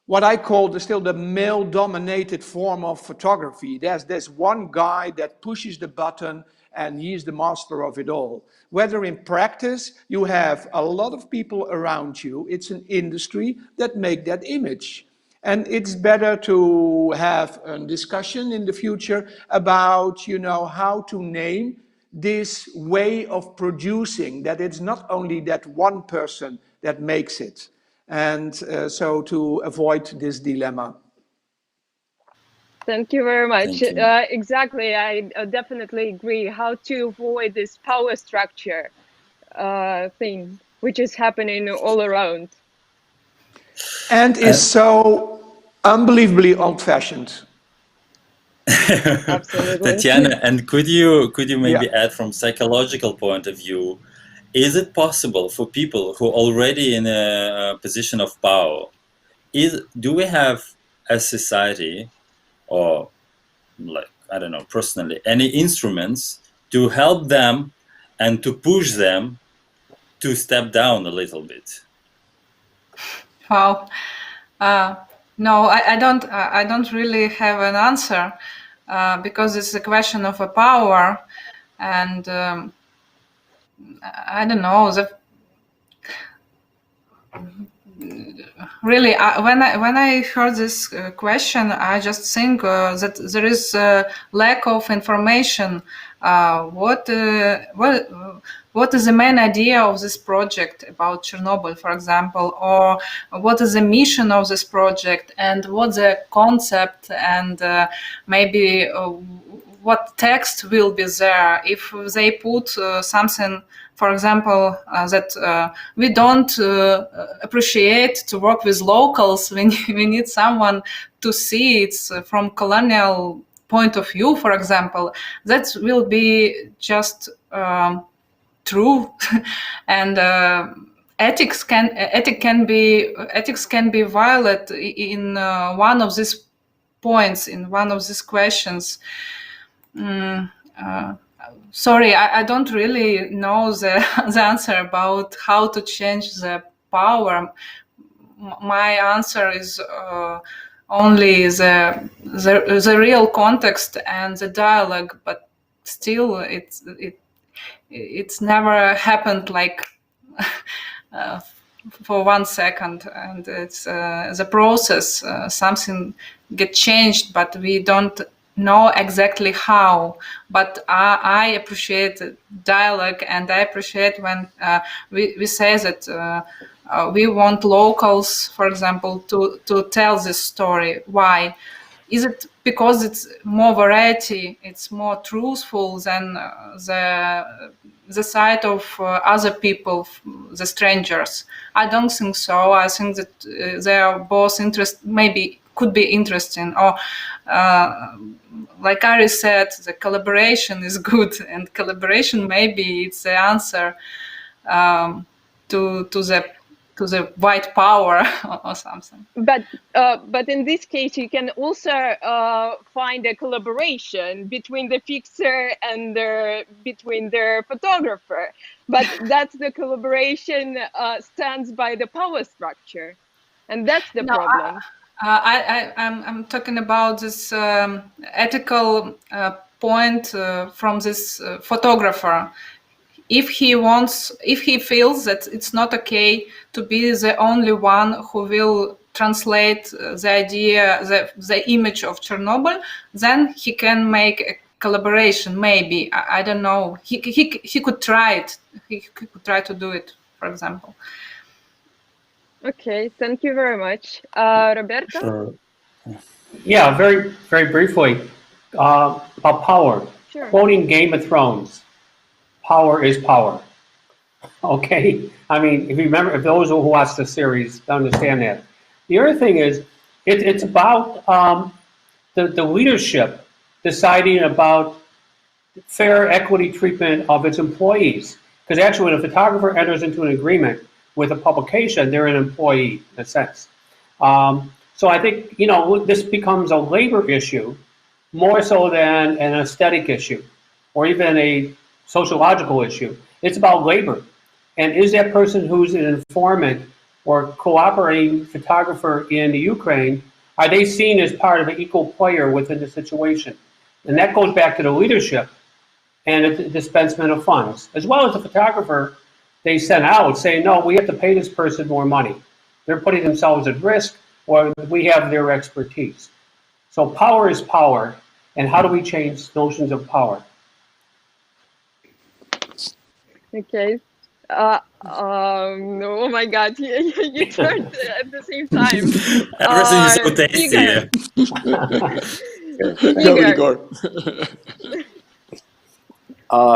what I call still the male-dominated form of photography. There's one guy that pushes the button and he's the master of it all. Whether in practice, you have a lot of people around you, it's an industry that make that image. And it's better to have a discussion in the future about, you know, how to name this way of producing, that it's not only that one person that makes it. And so to avoid this dilemma. Thank you very much. Exactly, I definitely agree. How to avoid this power structure thing, which is happening all around. And is so unbelievably old-fashioned. Absolutely. Tetiana, and could you maybe add from psychological point of view, is it possible for people who are already in a position of power, do we have a society or like, I don't know, personally, any instruments to help them and to push them to step down a little bit? Wow. No, I don't. I don't really have an answer because it's a question of a power, and I don't know. Really, when I heard this question, I just think that there is a lack of information. What is the main idea of this project about Chernobyl, for example, or what is the mission of this project, and what's the concept, and maybe what text will be there if they put something, for example, that we don't appreciate to work with locals. We need someone to see it from colonial point of view, for example. That will be just true, and ethics can be violated in one of these points, in one of these questions. Sorry, I don't really know the answer about how to change the power. My answer is only the real context and the dialogue, but still it's never happened like for 1 second, and it's the process. Something get changed, but we don't know exactly how. But I appreciate dialogue, and I appreciate when we say that we want locals, for example, to tell this story. Why? Is it because it's more variety, it's more truthful than the side of other people, the strangers? I don't think so. I think that they are both maybe could be interesting, or like Ari said, the collaboration is good, and collaboration maybe it's the answer to the white power or something. But in this case, you can also find a collaboration between the fixer and between the photographer. But that's the collaboration stands by the power structure, and that's the problem. I'm talking about this ethical point from this photographer. If he feels that it's not okay to be the only one who will translate the idea, the image of Chernobyl, then he can make a collaboration. Maybe I don't know. He could try it. He could try to do it, for example. Okay, thank you very much, Roberto. Sure. Yeah, very very briefly about power. Sure. Quoting Game of Thrones. Power is power. Okay, I mean, if you remember, if those who watch the series understand that. The other thing is, it's about the leadership deciding about fair equity treatment of its employees. Because actually, when a photographer enters into an agreement with a publication, they're an employee in a sense. So I think, you know, this becomes a labor issue more so than an aesthetic issue or even a sociological issue. It's about labor. And is that person who's an informant or cooperating photographer in the Ukraine, are they seen as part of an equal player within the situation? And that goes back to the leadership and the dispensement of funds, as well as the photographer they sent out saying, no, we have to pay this person more money. They're putting themselves at risk, or we have their expertise. So power is power. And how do we change notions of power? Okay. Oh my God, you turned at the same time. Everything is so tasty. Igor.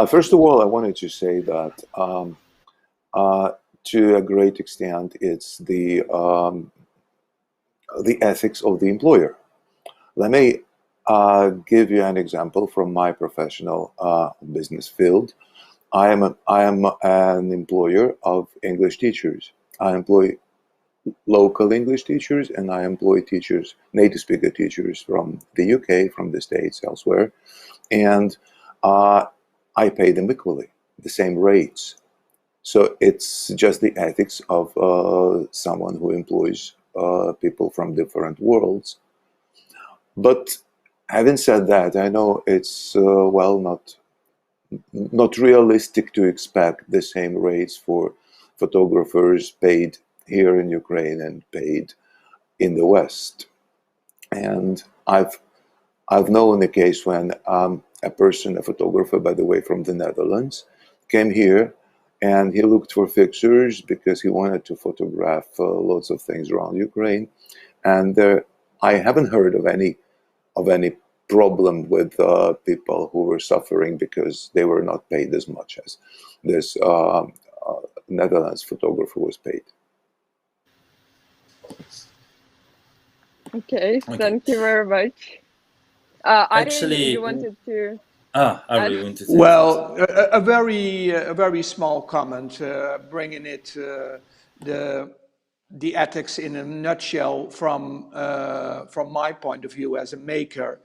First of all, I wanted to say that to a great extent, it's the ethics of the employer. Let me give you an example from my professional business field. I am an employer of English teachers. I employ local English teachers and I employ teachers, native speaker teachers from the UK, from the States, elsewhere, and I pay them equally, the same rates. So it's just the ethics of someone who employs people from different worlds. But having said that, I know it's not realistic to expect the same rates for photographers paid here in Ukraine and paid in the West. And I've known a case when a photographer, by the way, from the Netherlands, came here and he looked for fixtures because he wanted to photograph lots of things around Ukraine. And I haven't heard of any problem with people who were suffering because they were not paid as much as this Netherlands photographer was paid. Okay, thank you very much. Ari, you wanted to... Ari, you wanted to say well, a very small comment, bringing it the ethics in a nutshell from my point of view as a maker,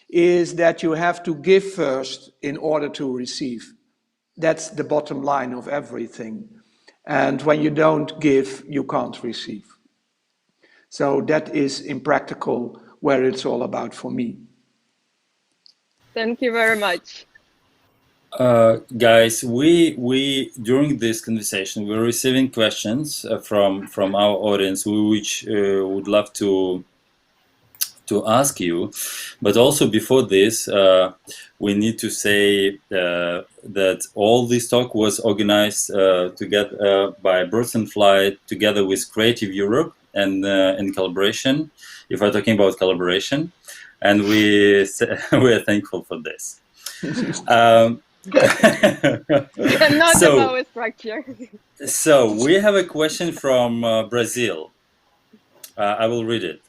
is that you have to give first in order to receive. That's the bottom line of everything. And when you don't give, you can't receive. So that is impractical where it's all about for me. Thank you very much. Guys, we during this conversation we're receiving questions from our audience, which would love to ask you, but also before this, we need to say that all this talk was organized together by Birds and Flight, together with Creative Europe, and in collaboration. If we're talking about collaboration, and we are thankful for this. And not about a structure. So we have a question from Brazil. I will read it.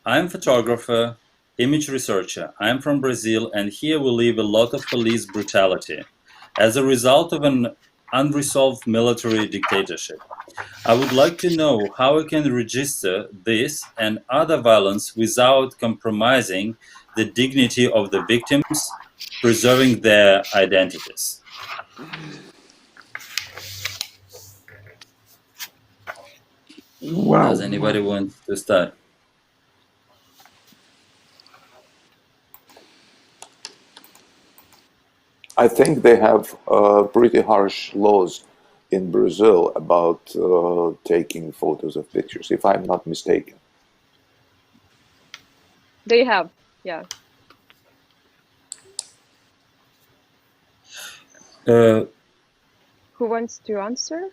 I'm a photographer, image researcher. I'm from Brazil, and here we live a lot of police brutality as a result of an unresolved military dictatorship. I would like to know how I can register this and other violence without compromising the dignity of the victims, preserving their identities. Wow. Does anybody want to start? I think they have pretty harsh laws in Brazil about taking photos of pictures, if I'm not mistaken. They have, yeah. Who wants to answer?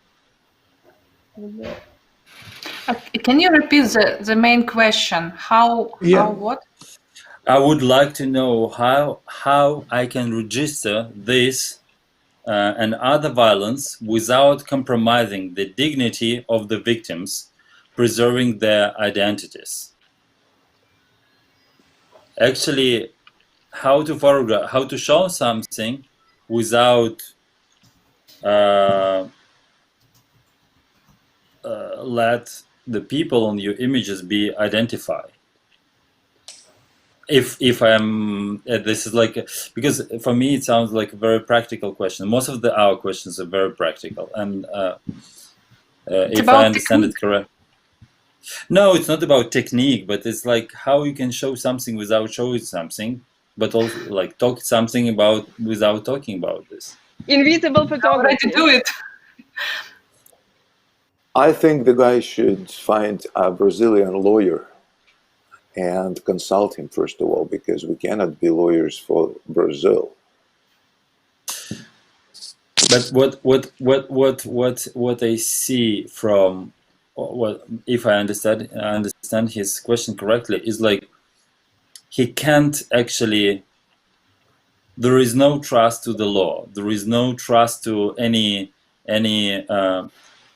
Can you repeat the main question? How what? I would like to know how I can register this and other violence without compromising the dignity of the victims, preserving their identities. Actually, how to photograph, how to show something without let the people on your images be identified. If I'm, this is like, because for me it sounds like a very practical question. Most of our questions are very practical, and if I understand it correct. No, it's not about technique, but it's like how you can show something without showing something, but also like talk something about without talking about this. Invisible photography. Do it. I think the guy should find a Brazilian lawyer and consult him first of all, because we cannot be lawyers for Brazil. But what I see from what, if I understand his question correctly, is like he can't actually. There is no trust to the law. There is no trust to any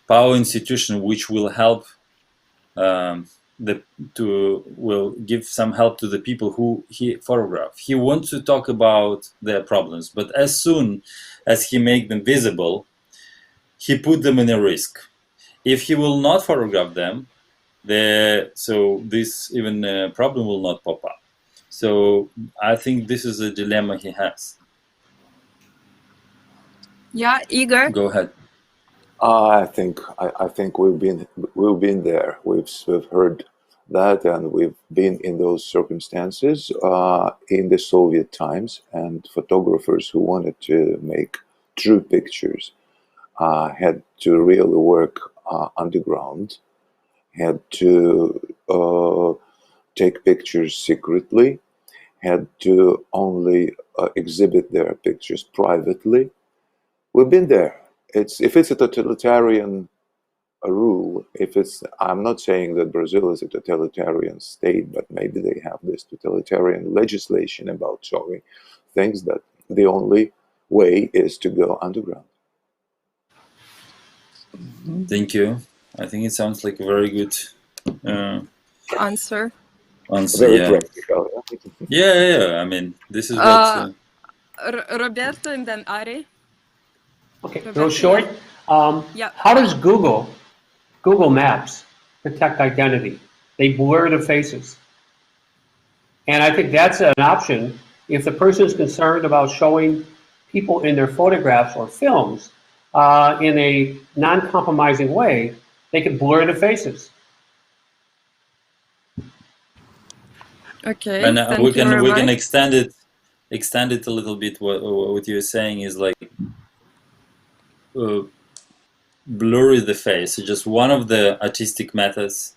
power institution which will help. Will give some help to the people who he photographed. He wants to talk about their problems, but as soon as he make them visible, he put them in a risk. If he will not photograph them, so this even problem will not pop up. So I think this is a dilemma he has. Yeah, Igor. Go ahead. I think we've been there. We've heard that, and we've been in those circumstances in the Soviet times. And photographers who wanted to make true pictures had to really work underground, had to take pictures secretly, had to only exhibit their pictures privately. We've been there. If it's a totalitarian rule, I'm not saying that Brazil is a totalitarian state, but maybe they have this totalitarian legislation about showing things that the only way is to go underground. Thank you. I think it sounds like a very good Answer. Very yeah. practical. Yeah. I mean, this is what. Roberto and then Ari. Okay, real short. How does Google Maps protect identity? They blur the faces. And I think that's an option. If the person is concerned about showing people in their photographs or films in a non-compromising way, they can blur the faces. Okay. And we can much. extend it a little bit. What you're saying is like blurry the face. It's just one of the artistic methods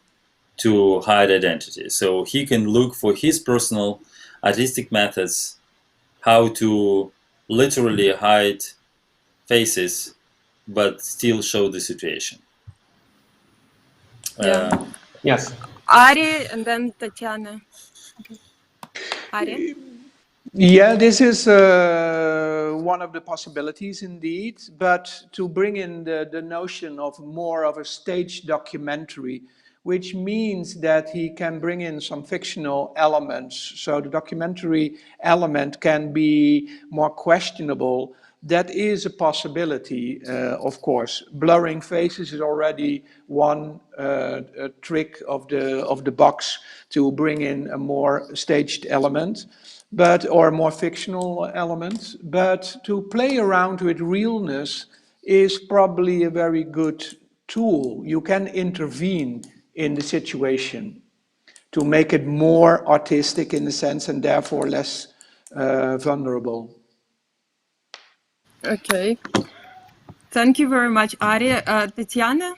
to hide identity. So he can look for his personal artistic methods, how to literally hide faces, but still show the situation. Yeah. Yes. Ari and then Tetiana. Okay. Ari? Yeah, this is one of the possibilities indeed, but to bring in the notion of more of a stage documentary, which means that he can bring in some fictional elements. So the documentary element can be more questionable. That is a possibility, of course. Blurring faces is already one trick of the box to bring in a more staged element, or a more fictional element. But to play around with realness is probably a very good tool. You can intervene in the situation to make it more artistic in a sense and therefore less vulnerable. Okay. Thank you very much, Ari. Tetiana,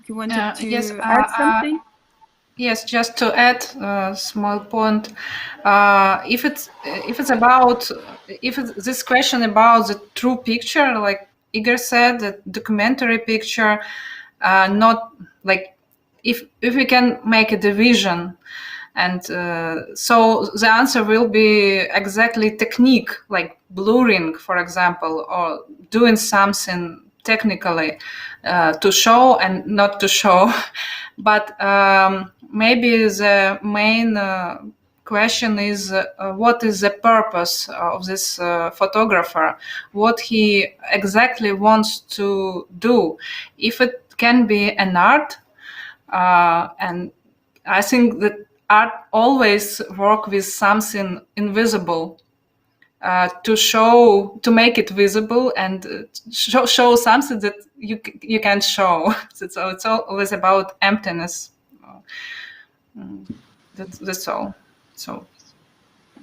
you wanted to add something? Yes, just to add a small point. If this question about the true picture, like Igor said, the documentary picture, not like if we can make a division, and so the answer will be exactly technique, like blurring, for example, or doing something technically to show and not to show. But maybe the main question is what is the purpose of this photographer, what he exactly wants to do. If it can be an art, and I think that art always work with something invisible to make it visible and show something that you can't show. So it's always about emptiness. That's all. So.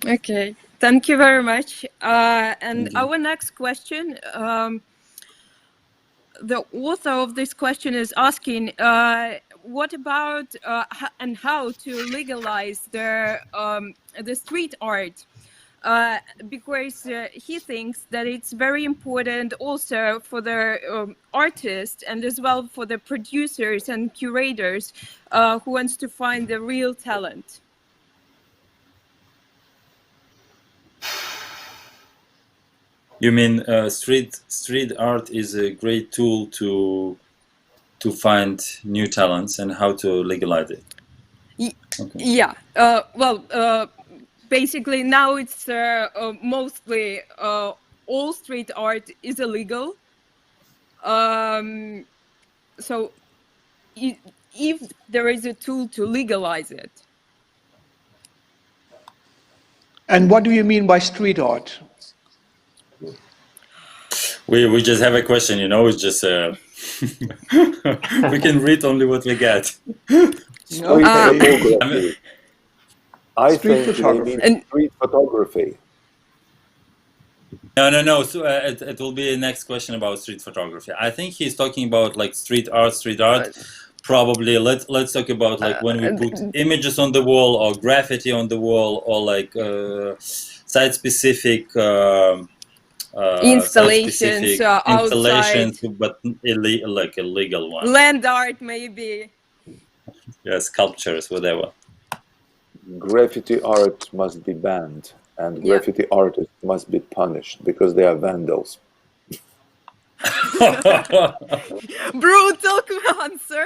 Okay, thank you very much. And our next question, the author of this question is asking, what about and how to legalize the street art? Because he thinks that it's very important also for the artists and as well for the producers and curators who wants to find the real talent. You mean street art is a great tool to find new talents and how to legalize it? Okay. Yeah. Basically now it's mostly all street art is illegal. So if there is a tool to legalize it. And what do you mean by street art? We just have a question, it's just we can read only what we get. Street photography. I Street think photography. they mean street photography. No. So it will be a next question about street photography. I think he's talking about like street art. Probably let's talk about like when we put images on the wall or graffiti on the wall or like site-specific installations outside, but like illegal ones. Land art maybe. Yeah, sculptures, whatever. Graffiti art must be banned, and graffiti artists must be punished because they are vandals. Brutal answer.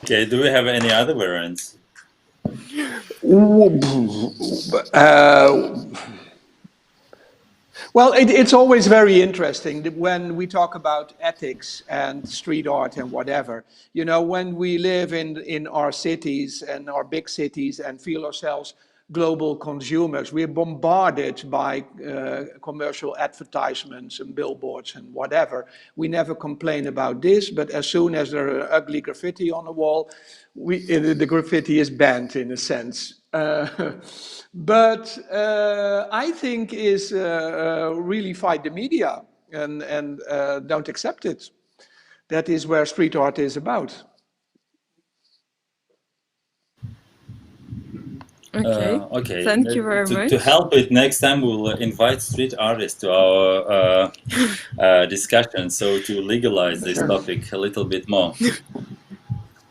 Okay, do we have any other variants? Well, it's always very interesting that when we talk about ethics and street art and whatever, when we live in our cities and our big cities and feel ourselves global consumers, we're bombarded by commercial advertisements and billboards and whatever. We never complain about this, but as soon as there are ugly graffiti on the wall, the graffiti is banned in a sense. But I think is really fight the media and don't accept it. That is where street art is about. Okay. Thank you very much. To help it, next time we'll invite street artists to our discussion, so to legalize this topic a little bit more.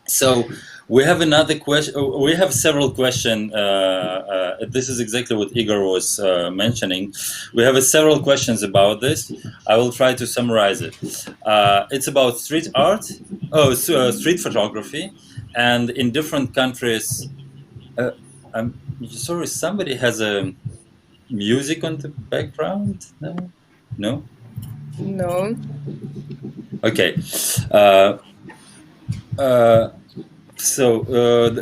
So we have another question. We have several questions. This is exactly what Igor was mentioning. We have several questions about this. I will try to summarize it. It's about street art, street photography, and in different countries. I'm sorry, somebody has a music on the background? No? No. Okay. So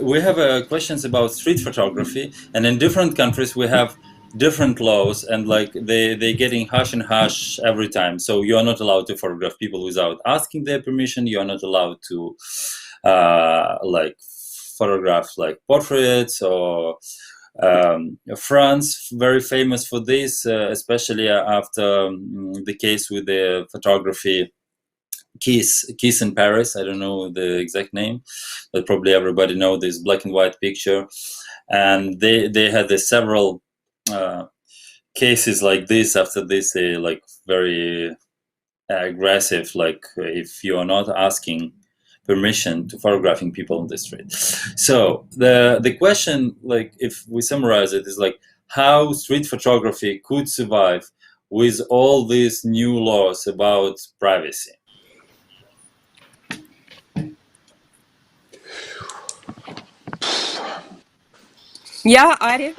we have questions about street photography, and in different countries we have different laws, and like they're getting hash and hash every time. So you are not allowed to photograph people without asking their permission. You are not allowed to photograph like portraits or France, very famous for this, especially after the case with the photography Kiss in Paris. I don't know the exact name, but probably everybody know this black and white picture. And they had several cases like this. After this, they like very aggressive, like if you are not asking permission to photographing people on the street. So the question, like if we summarize it, is like how street photography could survive with all these new laws about privacy. Yeah, Ari.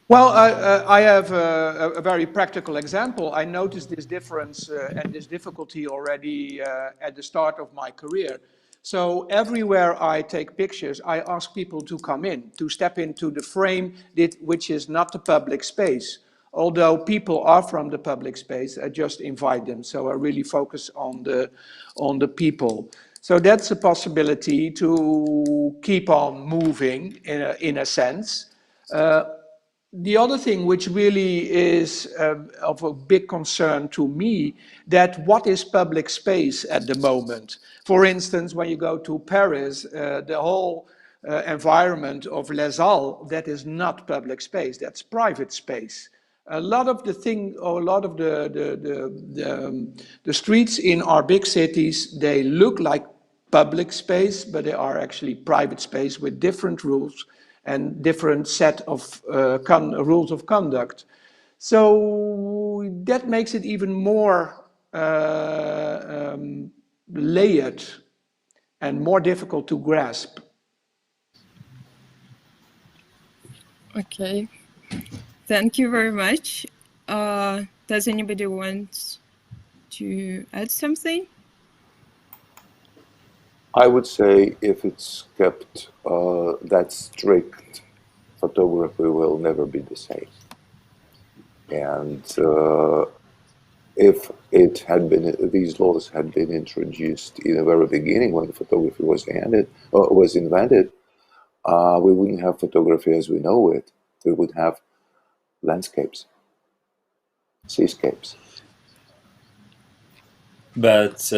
Well, I have a very practical example. I noticed this difference and this difficulty already at the start of my career. So everywhere I take pictures, I ask people to come in, to step into the frame, which is not the public space. Although people are from the public space, I just invite them. So I really focus on the people. So that's a possibility to keep on moving in a sense. The other thing which really is of a big concern to me, that what is public space at the moment? For instance, when you go to Paris, the whole environment of Les Halles, that is not public space, that's private space. A lot of the streets in our big cities, they look like public space, but they are actually private space with different rules and different set of rules of conduct. So that makes it even more layered and more difficult to grasp. Okay, thank you very much. Does anybody want to add something? I would say if it's kept that strict, photography will never be the same. And if it had been, these laws had been introduced in the very beginning when photography was invented, we wouldn't have photography as we know it. We would have landscapes, seascapes. But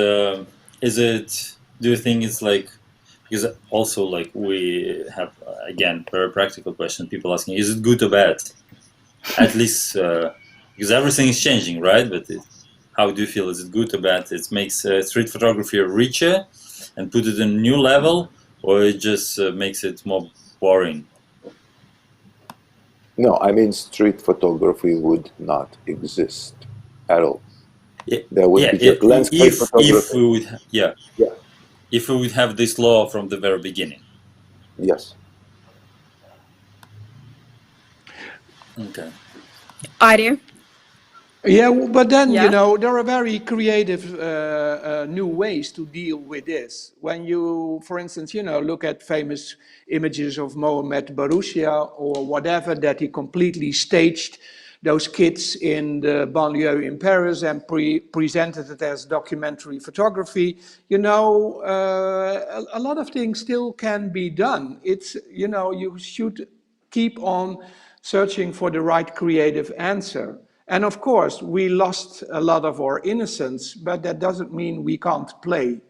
is it? Do you think it's like? Because also like we have again very practical question. People asking, is it good or bad? At least because everything is changing, right? But how do you feel? Is it good or bad? It makes street photography richer and put it in a new level, or it just makes it more boring? No, I mean street photography would not exist at all. Yeah, there would be just landscape photography. If we would, if we would have this law from the very beginning. Yes. Okay. Ari? Yeah, but then, Yeah. you know, there are very creative new ways to deal with this. When you, for instance, you know, look at famous images of Mohamed Baroussia or whatever, that he completely staged those kids in the banlieue in Paris and presented it as documentary photography. You know, a lot of things still can be done. It's, you know, you should keep on searching for the right creative answer. And of course, we lost a lot of our innocence, but that doesn't mean we can't play.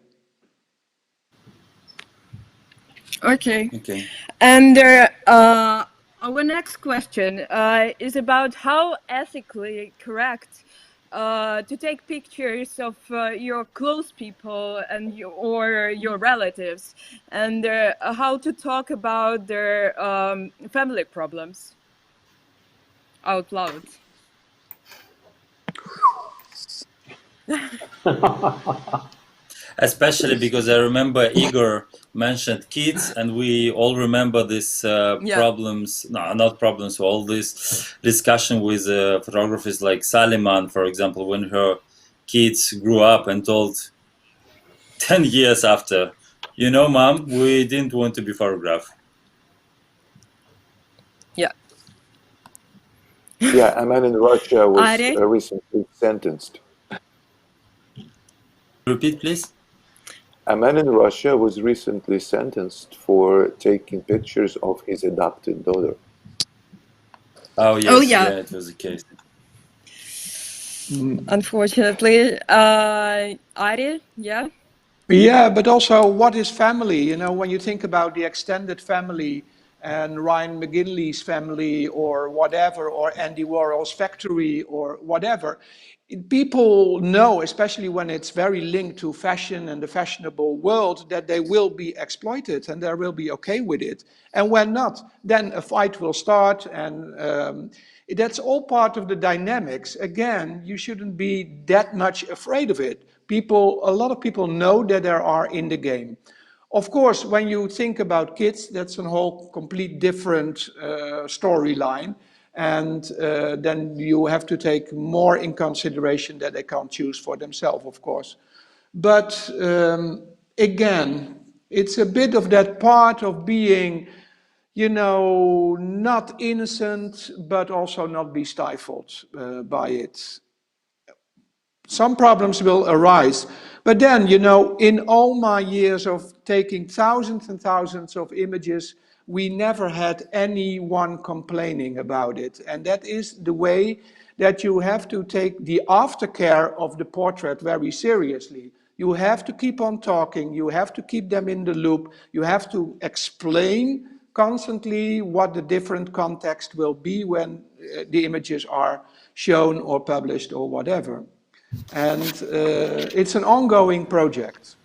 Okay. Okay. And our next question is about how ethically correct to take pictures of your close people and or your relatives, and how to talk about their family problems out loud. Especially because I remember Igor mentioned kids, and we all remember this problems, no, not problems, all this discussion with photographers like Saliman, for example, when her kids grew up and told 10 years after, you know, Mom, we didn't want to be photographed. Yeah. Yeah, a man in Russia was recently sentenced. Repeat, please. A man in Russia was recently sentenced for taking pictures of his adopted daughter. Oh, yes, yeah, it was the case. Unfortunately. Ari, yeah? Yeah, but also what is family? You know, when you think about the extended family and Ryan McGinley's family or whatever, or Andy Warhol's factory or whatever, people know, especially when it's very linked to fashion and the fashionable world, that they will be exploited and they will be okay with it. And when not, then a fight will start, and that's all part of the dynamics. Again, you shouldn't be that much afraid of it. A lot of people know that they are in the game. Of course, when you think about kids, that's a whole complete different storyline. And then you have to take more in consideration that they can't choose for themselves, of course. But again, it's a bit of that part of being, you know, not innocent, but also not be stifled by it. Some problems will arise. But then, you know, in all my years of taking thousands and thousands of images, we never had anyone complaining about it. And that is the way that you have to take the aftercare of the portrait very seriously. You have to keep on talking, you have to keep them in the loop, you have to explain constantly what the different context will be when the images are shown or published or whatever. And it's an ongoing project,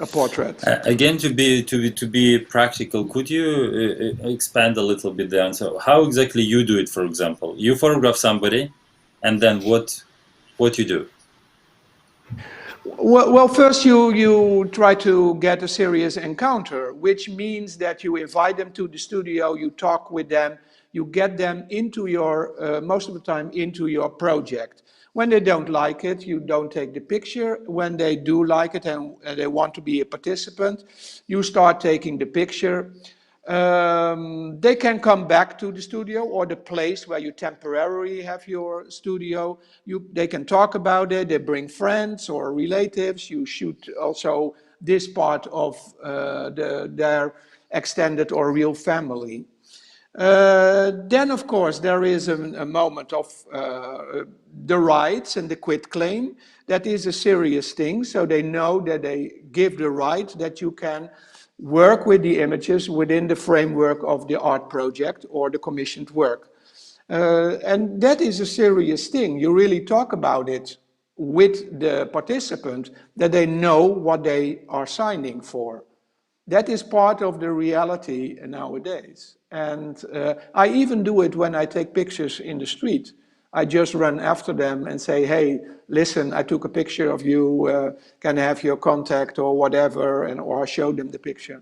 a portrait. Again, to be practical, could you expand a little bit the answer? How exactly you do it? For example, you photograph somebody, and then what you do? Well, first you try to get a serious encounter, which means that you invite them to the studio, you talk with them, you get them into your, most of the time, into your project. When they don't like it, you don't take the picture. When they do like it and they want to be a participant, you start taking the picture. They can come back to the studio or the place where you temporarily have your studio. They can talk about it. They bring friends or relatives. You shoot also this part of their extended or real family. Then, of course, there is a moment of the rights and the quit claim. That is a serious thing. So they know that they give the right that you can work with the images within the framework of the art project or the commissioned work. And that is a serious thing. You really talk about it with the participant, that they know what they are signing for. That is part of the reality nowadays. And I even do it when I take pictures in the street. I just run after them and say, hey, listen, I took a picture of you, can I have your contact or whatever, or I show them the picture.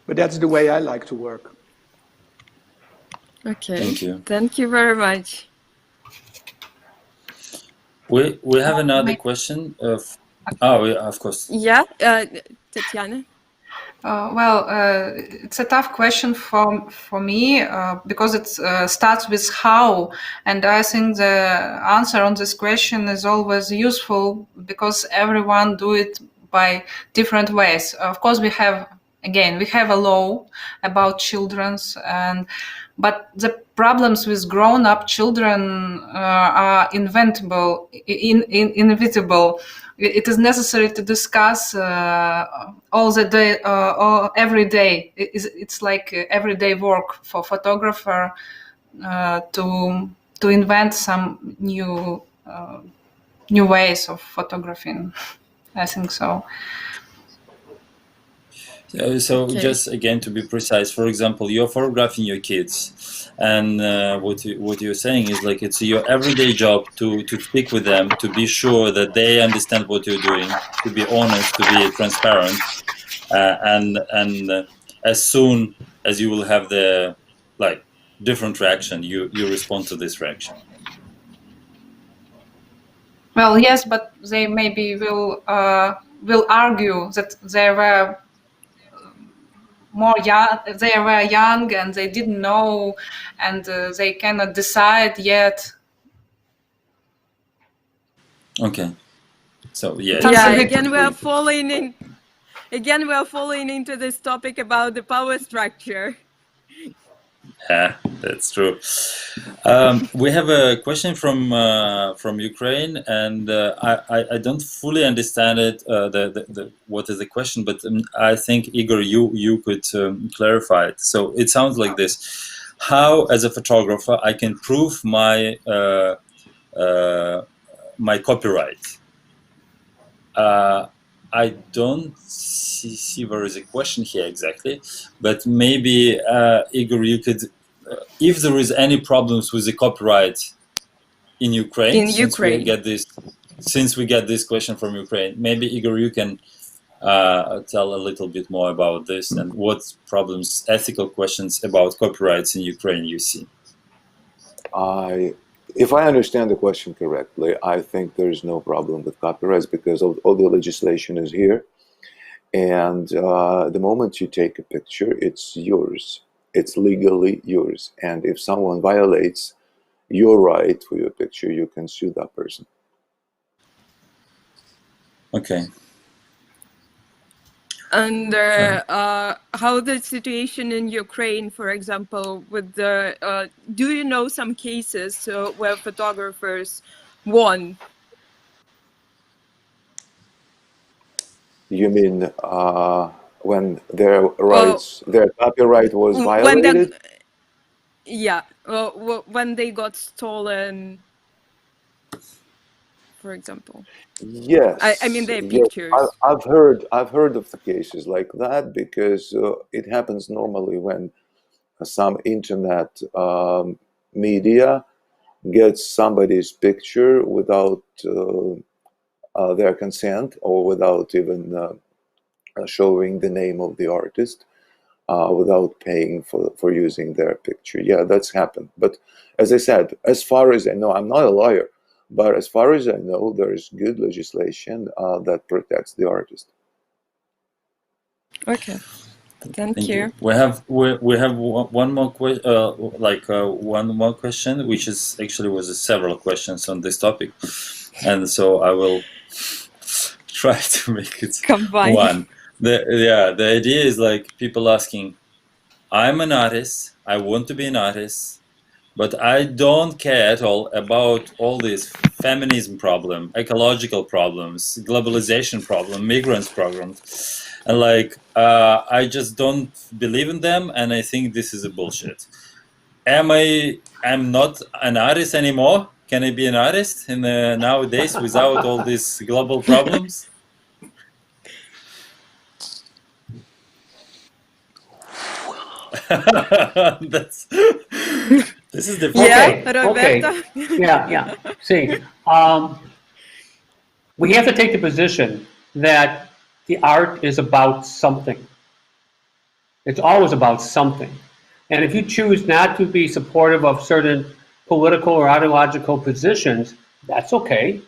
But that's the way I like to work. Okay. Thank you. Thank you very much. We have another question of... Oh, yeah, of course. Yeah, Tetiana. It's a tough question for me because it starts with how, and I think the answer on this question is always useful because everyone do it by different ways. Of course, we have a law about children's, but the problems with grown-up children are inevitable. It is necessary to discuss all the day, or every day. It's like everyday work for photographer to invent some new ways of photographing. I think so. So Okay. just again to be precise, for example, you're photographing your kids, and what you're saying is like it's your everyday job to speak with them, to be sure that they understand what you're doing, to be honest, to be transparent, and as soon as you will have the different reaction, you respond to this reaction. Well, yes, but they maybe will argue that they were young and they didn't know and they cannot decide yet. Okay, so yeah. Again we are falling into this topic about the power structure. Yeah, that's true. We have a question from Ukraine, and I don't fully understand it. What is the question? But I think Igor, you could clarify it. So it sounds like this: how, as a photographer, I can prove my my copyright? I don't see where is a question here exactly, but maybe Igor, you could, if there is any problems with the copyright in Ukraine, since we get this question from Ukraine, maybe Igor, you can tell a little bit more about this and what problems, ethical questions about copyrights in Ukraine you see. If I understand the question correctly, I think there's no problem with copyrights because all the legislation is here. And the moment you take a picture, it's yours. It's legally yours. And if someone violates your right for your picture, you can sue that person. Okay. And how the situation in Ukraine, for example, with the, do you know some cases where photographers won? You mean when their rights, their copyright was violated? When they got stolen, for example. Yes, I mean their pictures. Yes. I've heard of the cases like that because it happens normally when some internet media gets somebody's picture without their consent or without even showing the name of the artist, without paying for using their picture. Yeah, that's happened. But as I said, as far as I know, I'm not a lawyer, But as far as I know, there is good legislation that protects the artist. Okay. Thank you. We have one more question, one more question, which is actually was several questions on this topic, and so I will try to make it Combine. one. The idea is like people asking, I'm an artist, I want to be an artist, but I don't care at all about all these feminism problem, ecological problems, globalization problem, migrants problems. And like, I just don't believe in them, and I think this is a bullshit. I'm not an artist anymore? Can I be an artist in nowadays without all these global problems? This is the Roberto. Yeah. See, we have to take the position that the art is about something. It's always about something. And if you choose not to be supportive of certain political or ideological positions, that's okay.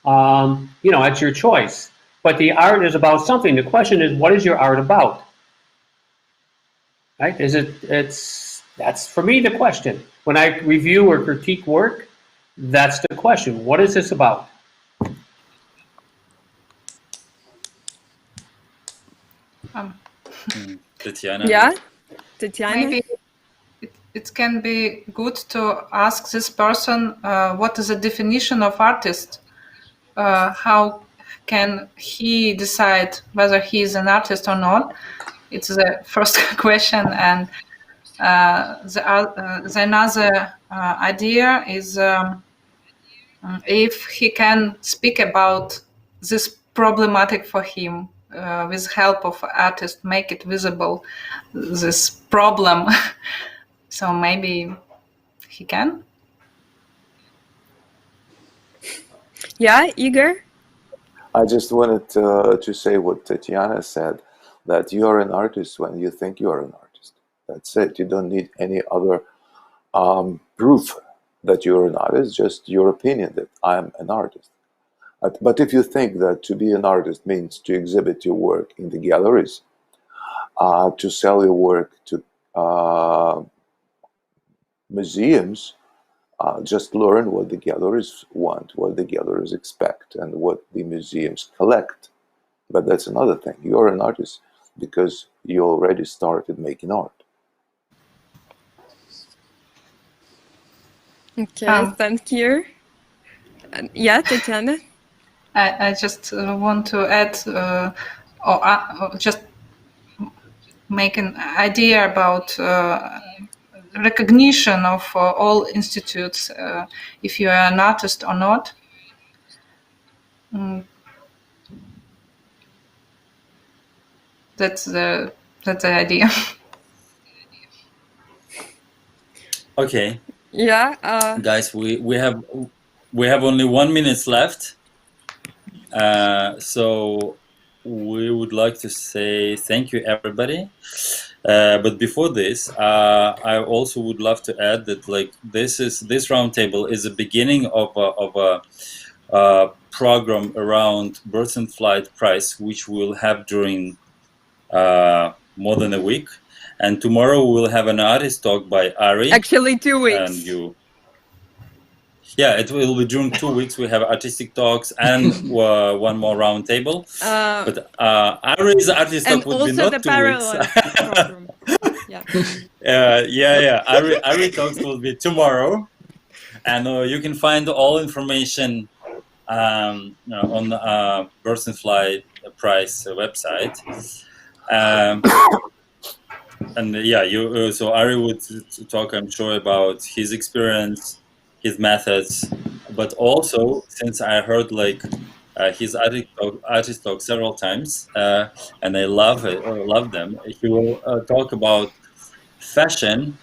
It's your choice. But the art is about something. The question is, what is your art about? Right? That's for me the question. When I review or critique work, that's the question. What is this about? Tetiana? Yeah, Tetiana? Maybe it can be good to ask this person what is the definition of artist? How can he decide whether he is an artist or not? It's the first question. And the another idea is if he can speak about this problematic for him with help of artist, make it visible, this problem. So maybe he can. Yeah, Igor? I just wanted to say what Tetiana said, that you are an artist when you think you are an artist. That's it. You don't need any other proof that you're an artist, just your opinion that I'm an artist. But if you think that to be an artist means to exhibit your work in the galleries, to sell your work to museums, just learn what the galleries want, what the galleries expect, and what the museums collect. But that's another thing. You're an artist because you already started making art. Okay, thank you. Yeah, Tetiana? I just want to add or just make an idea about recognition of all institutes, if you are an artist or not. That's the idea. Okay. Yeah. Guys, we have only 1 minute left. So we would like to say thank you, everybody. But before this, I also would love to add that this roundtable is the beginning of a program around Birth and Flight Prize, which we'll have during more than a week. And tomorrow we'll have an artist talk by Ari. Actually, 2 weeks. And yeah, it will be during 2 weeks. We have artistic talks and one more round table. But Ari's artist talk would be not 2 weeks. Yeah. Ari talks will be tomorrow, and you can find all information on the Birth and Flight Prize website. And yeah, so Ari would talk, I'm sure, about his experience, his methods, but also since I heard his artist talk several times, and I love them. He will talk about fashion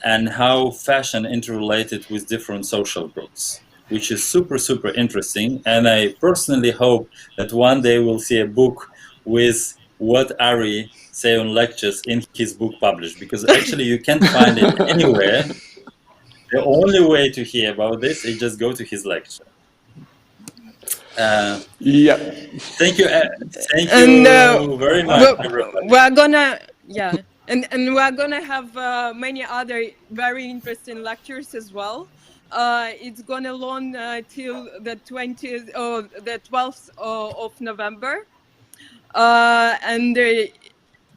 and how fashion interrelated with different social groups, which is super interesting. And I personally hope that one day we'll see a book with what Ari say on lectures in his book published, because actually you can't find it anywhere. The only way to hear about this is just go to his lecture. Yeah. Thank you very much, everybody. We're gonna and we're gonna have many other very interesting lectures as well. It's gonna run till the 20th or the 12th of November, and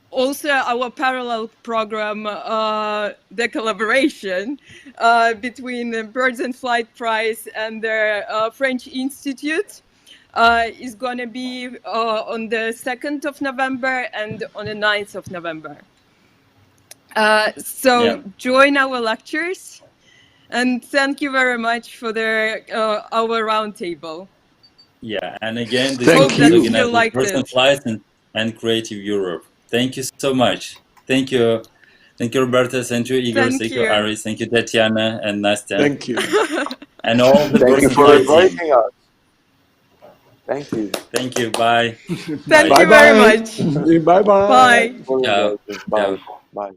also our parallel program, the collaboration between the Birds and Flight Prize and the French Institute is going to be on the 2nd of November and on the 9th of November. Join our lectures, and thank you very much for our roundtable. Yeah, and again, this Thank is you. organized with Birds and Flights and Creative Europe. Thank you so much. Thank you. Thank you, Roberta. Thank you, Igor. Thank you, Ari. Thank you, Tetiana and Nastya. Thank you. And all the Thank Birds you and for Flight inviting team. us. Thank you. Thank you. Bye. Thank you very much. Bye-bye. Bye. Bye. Ciao. Bye. Ciao. Bye.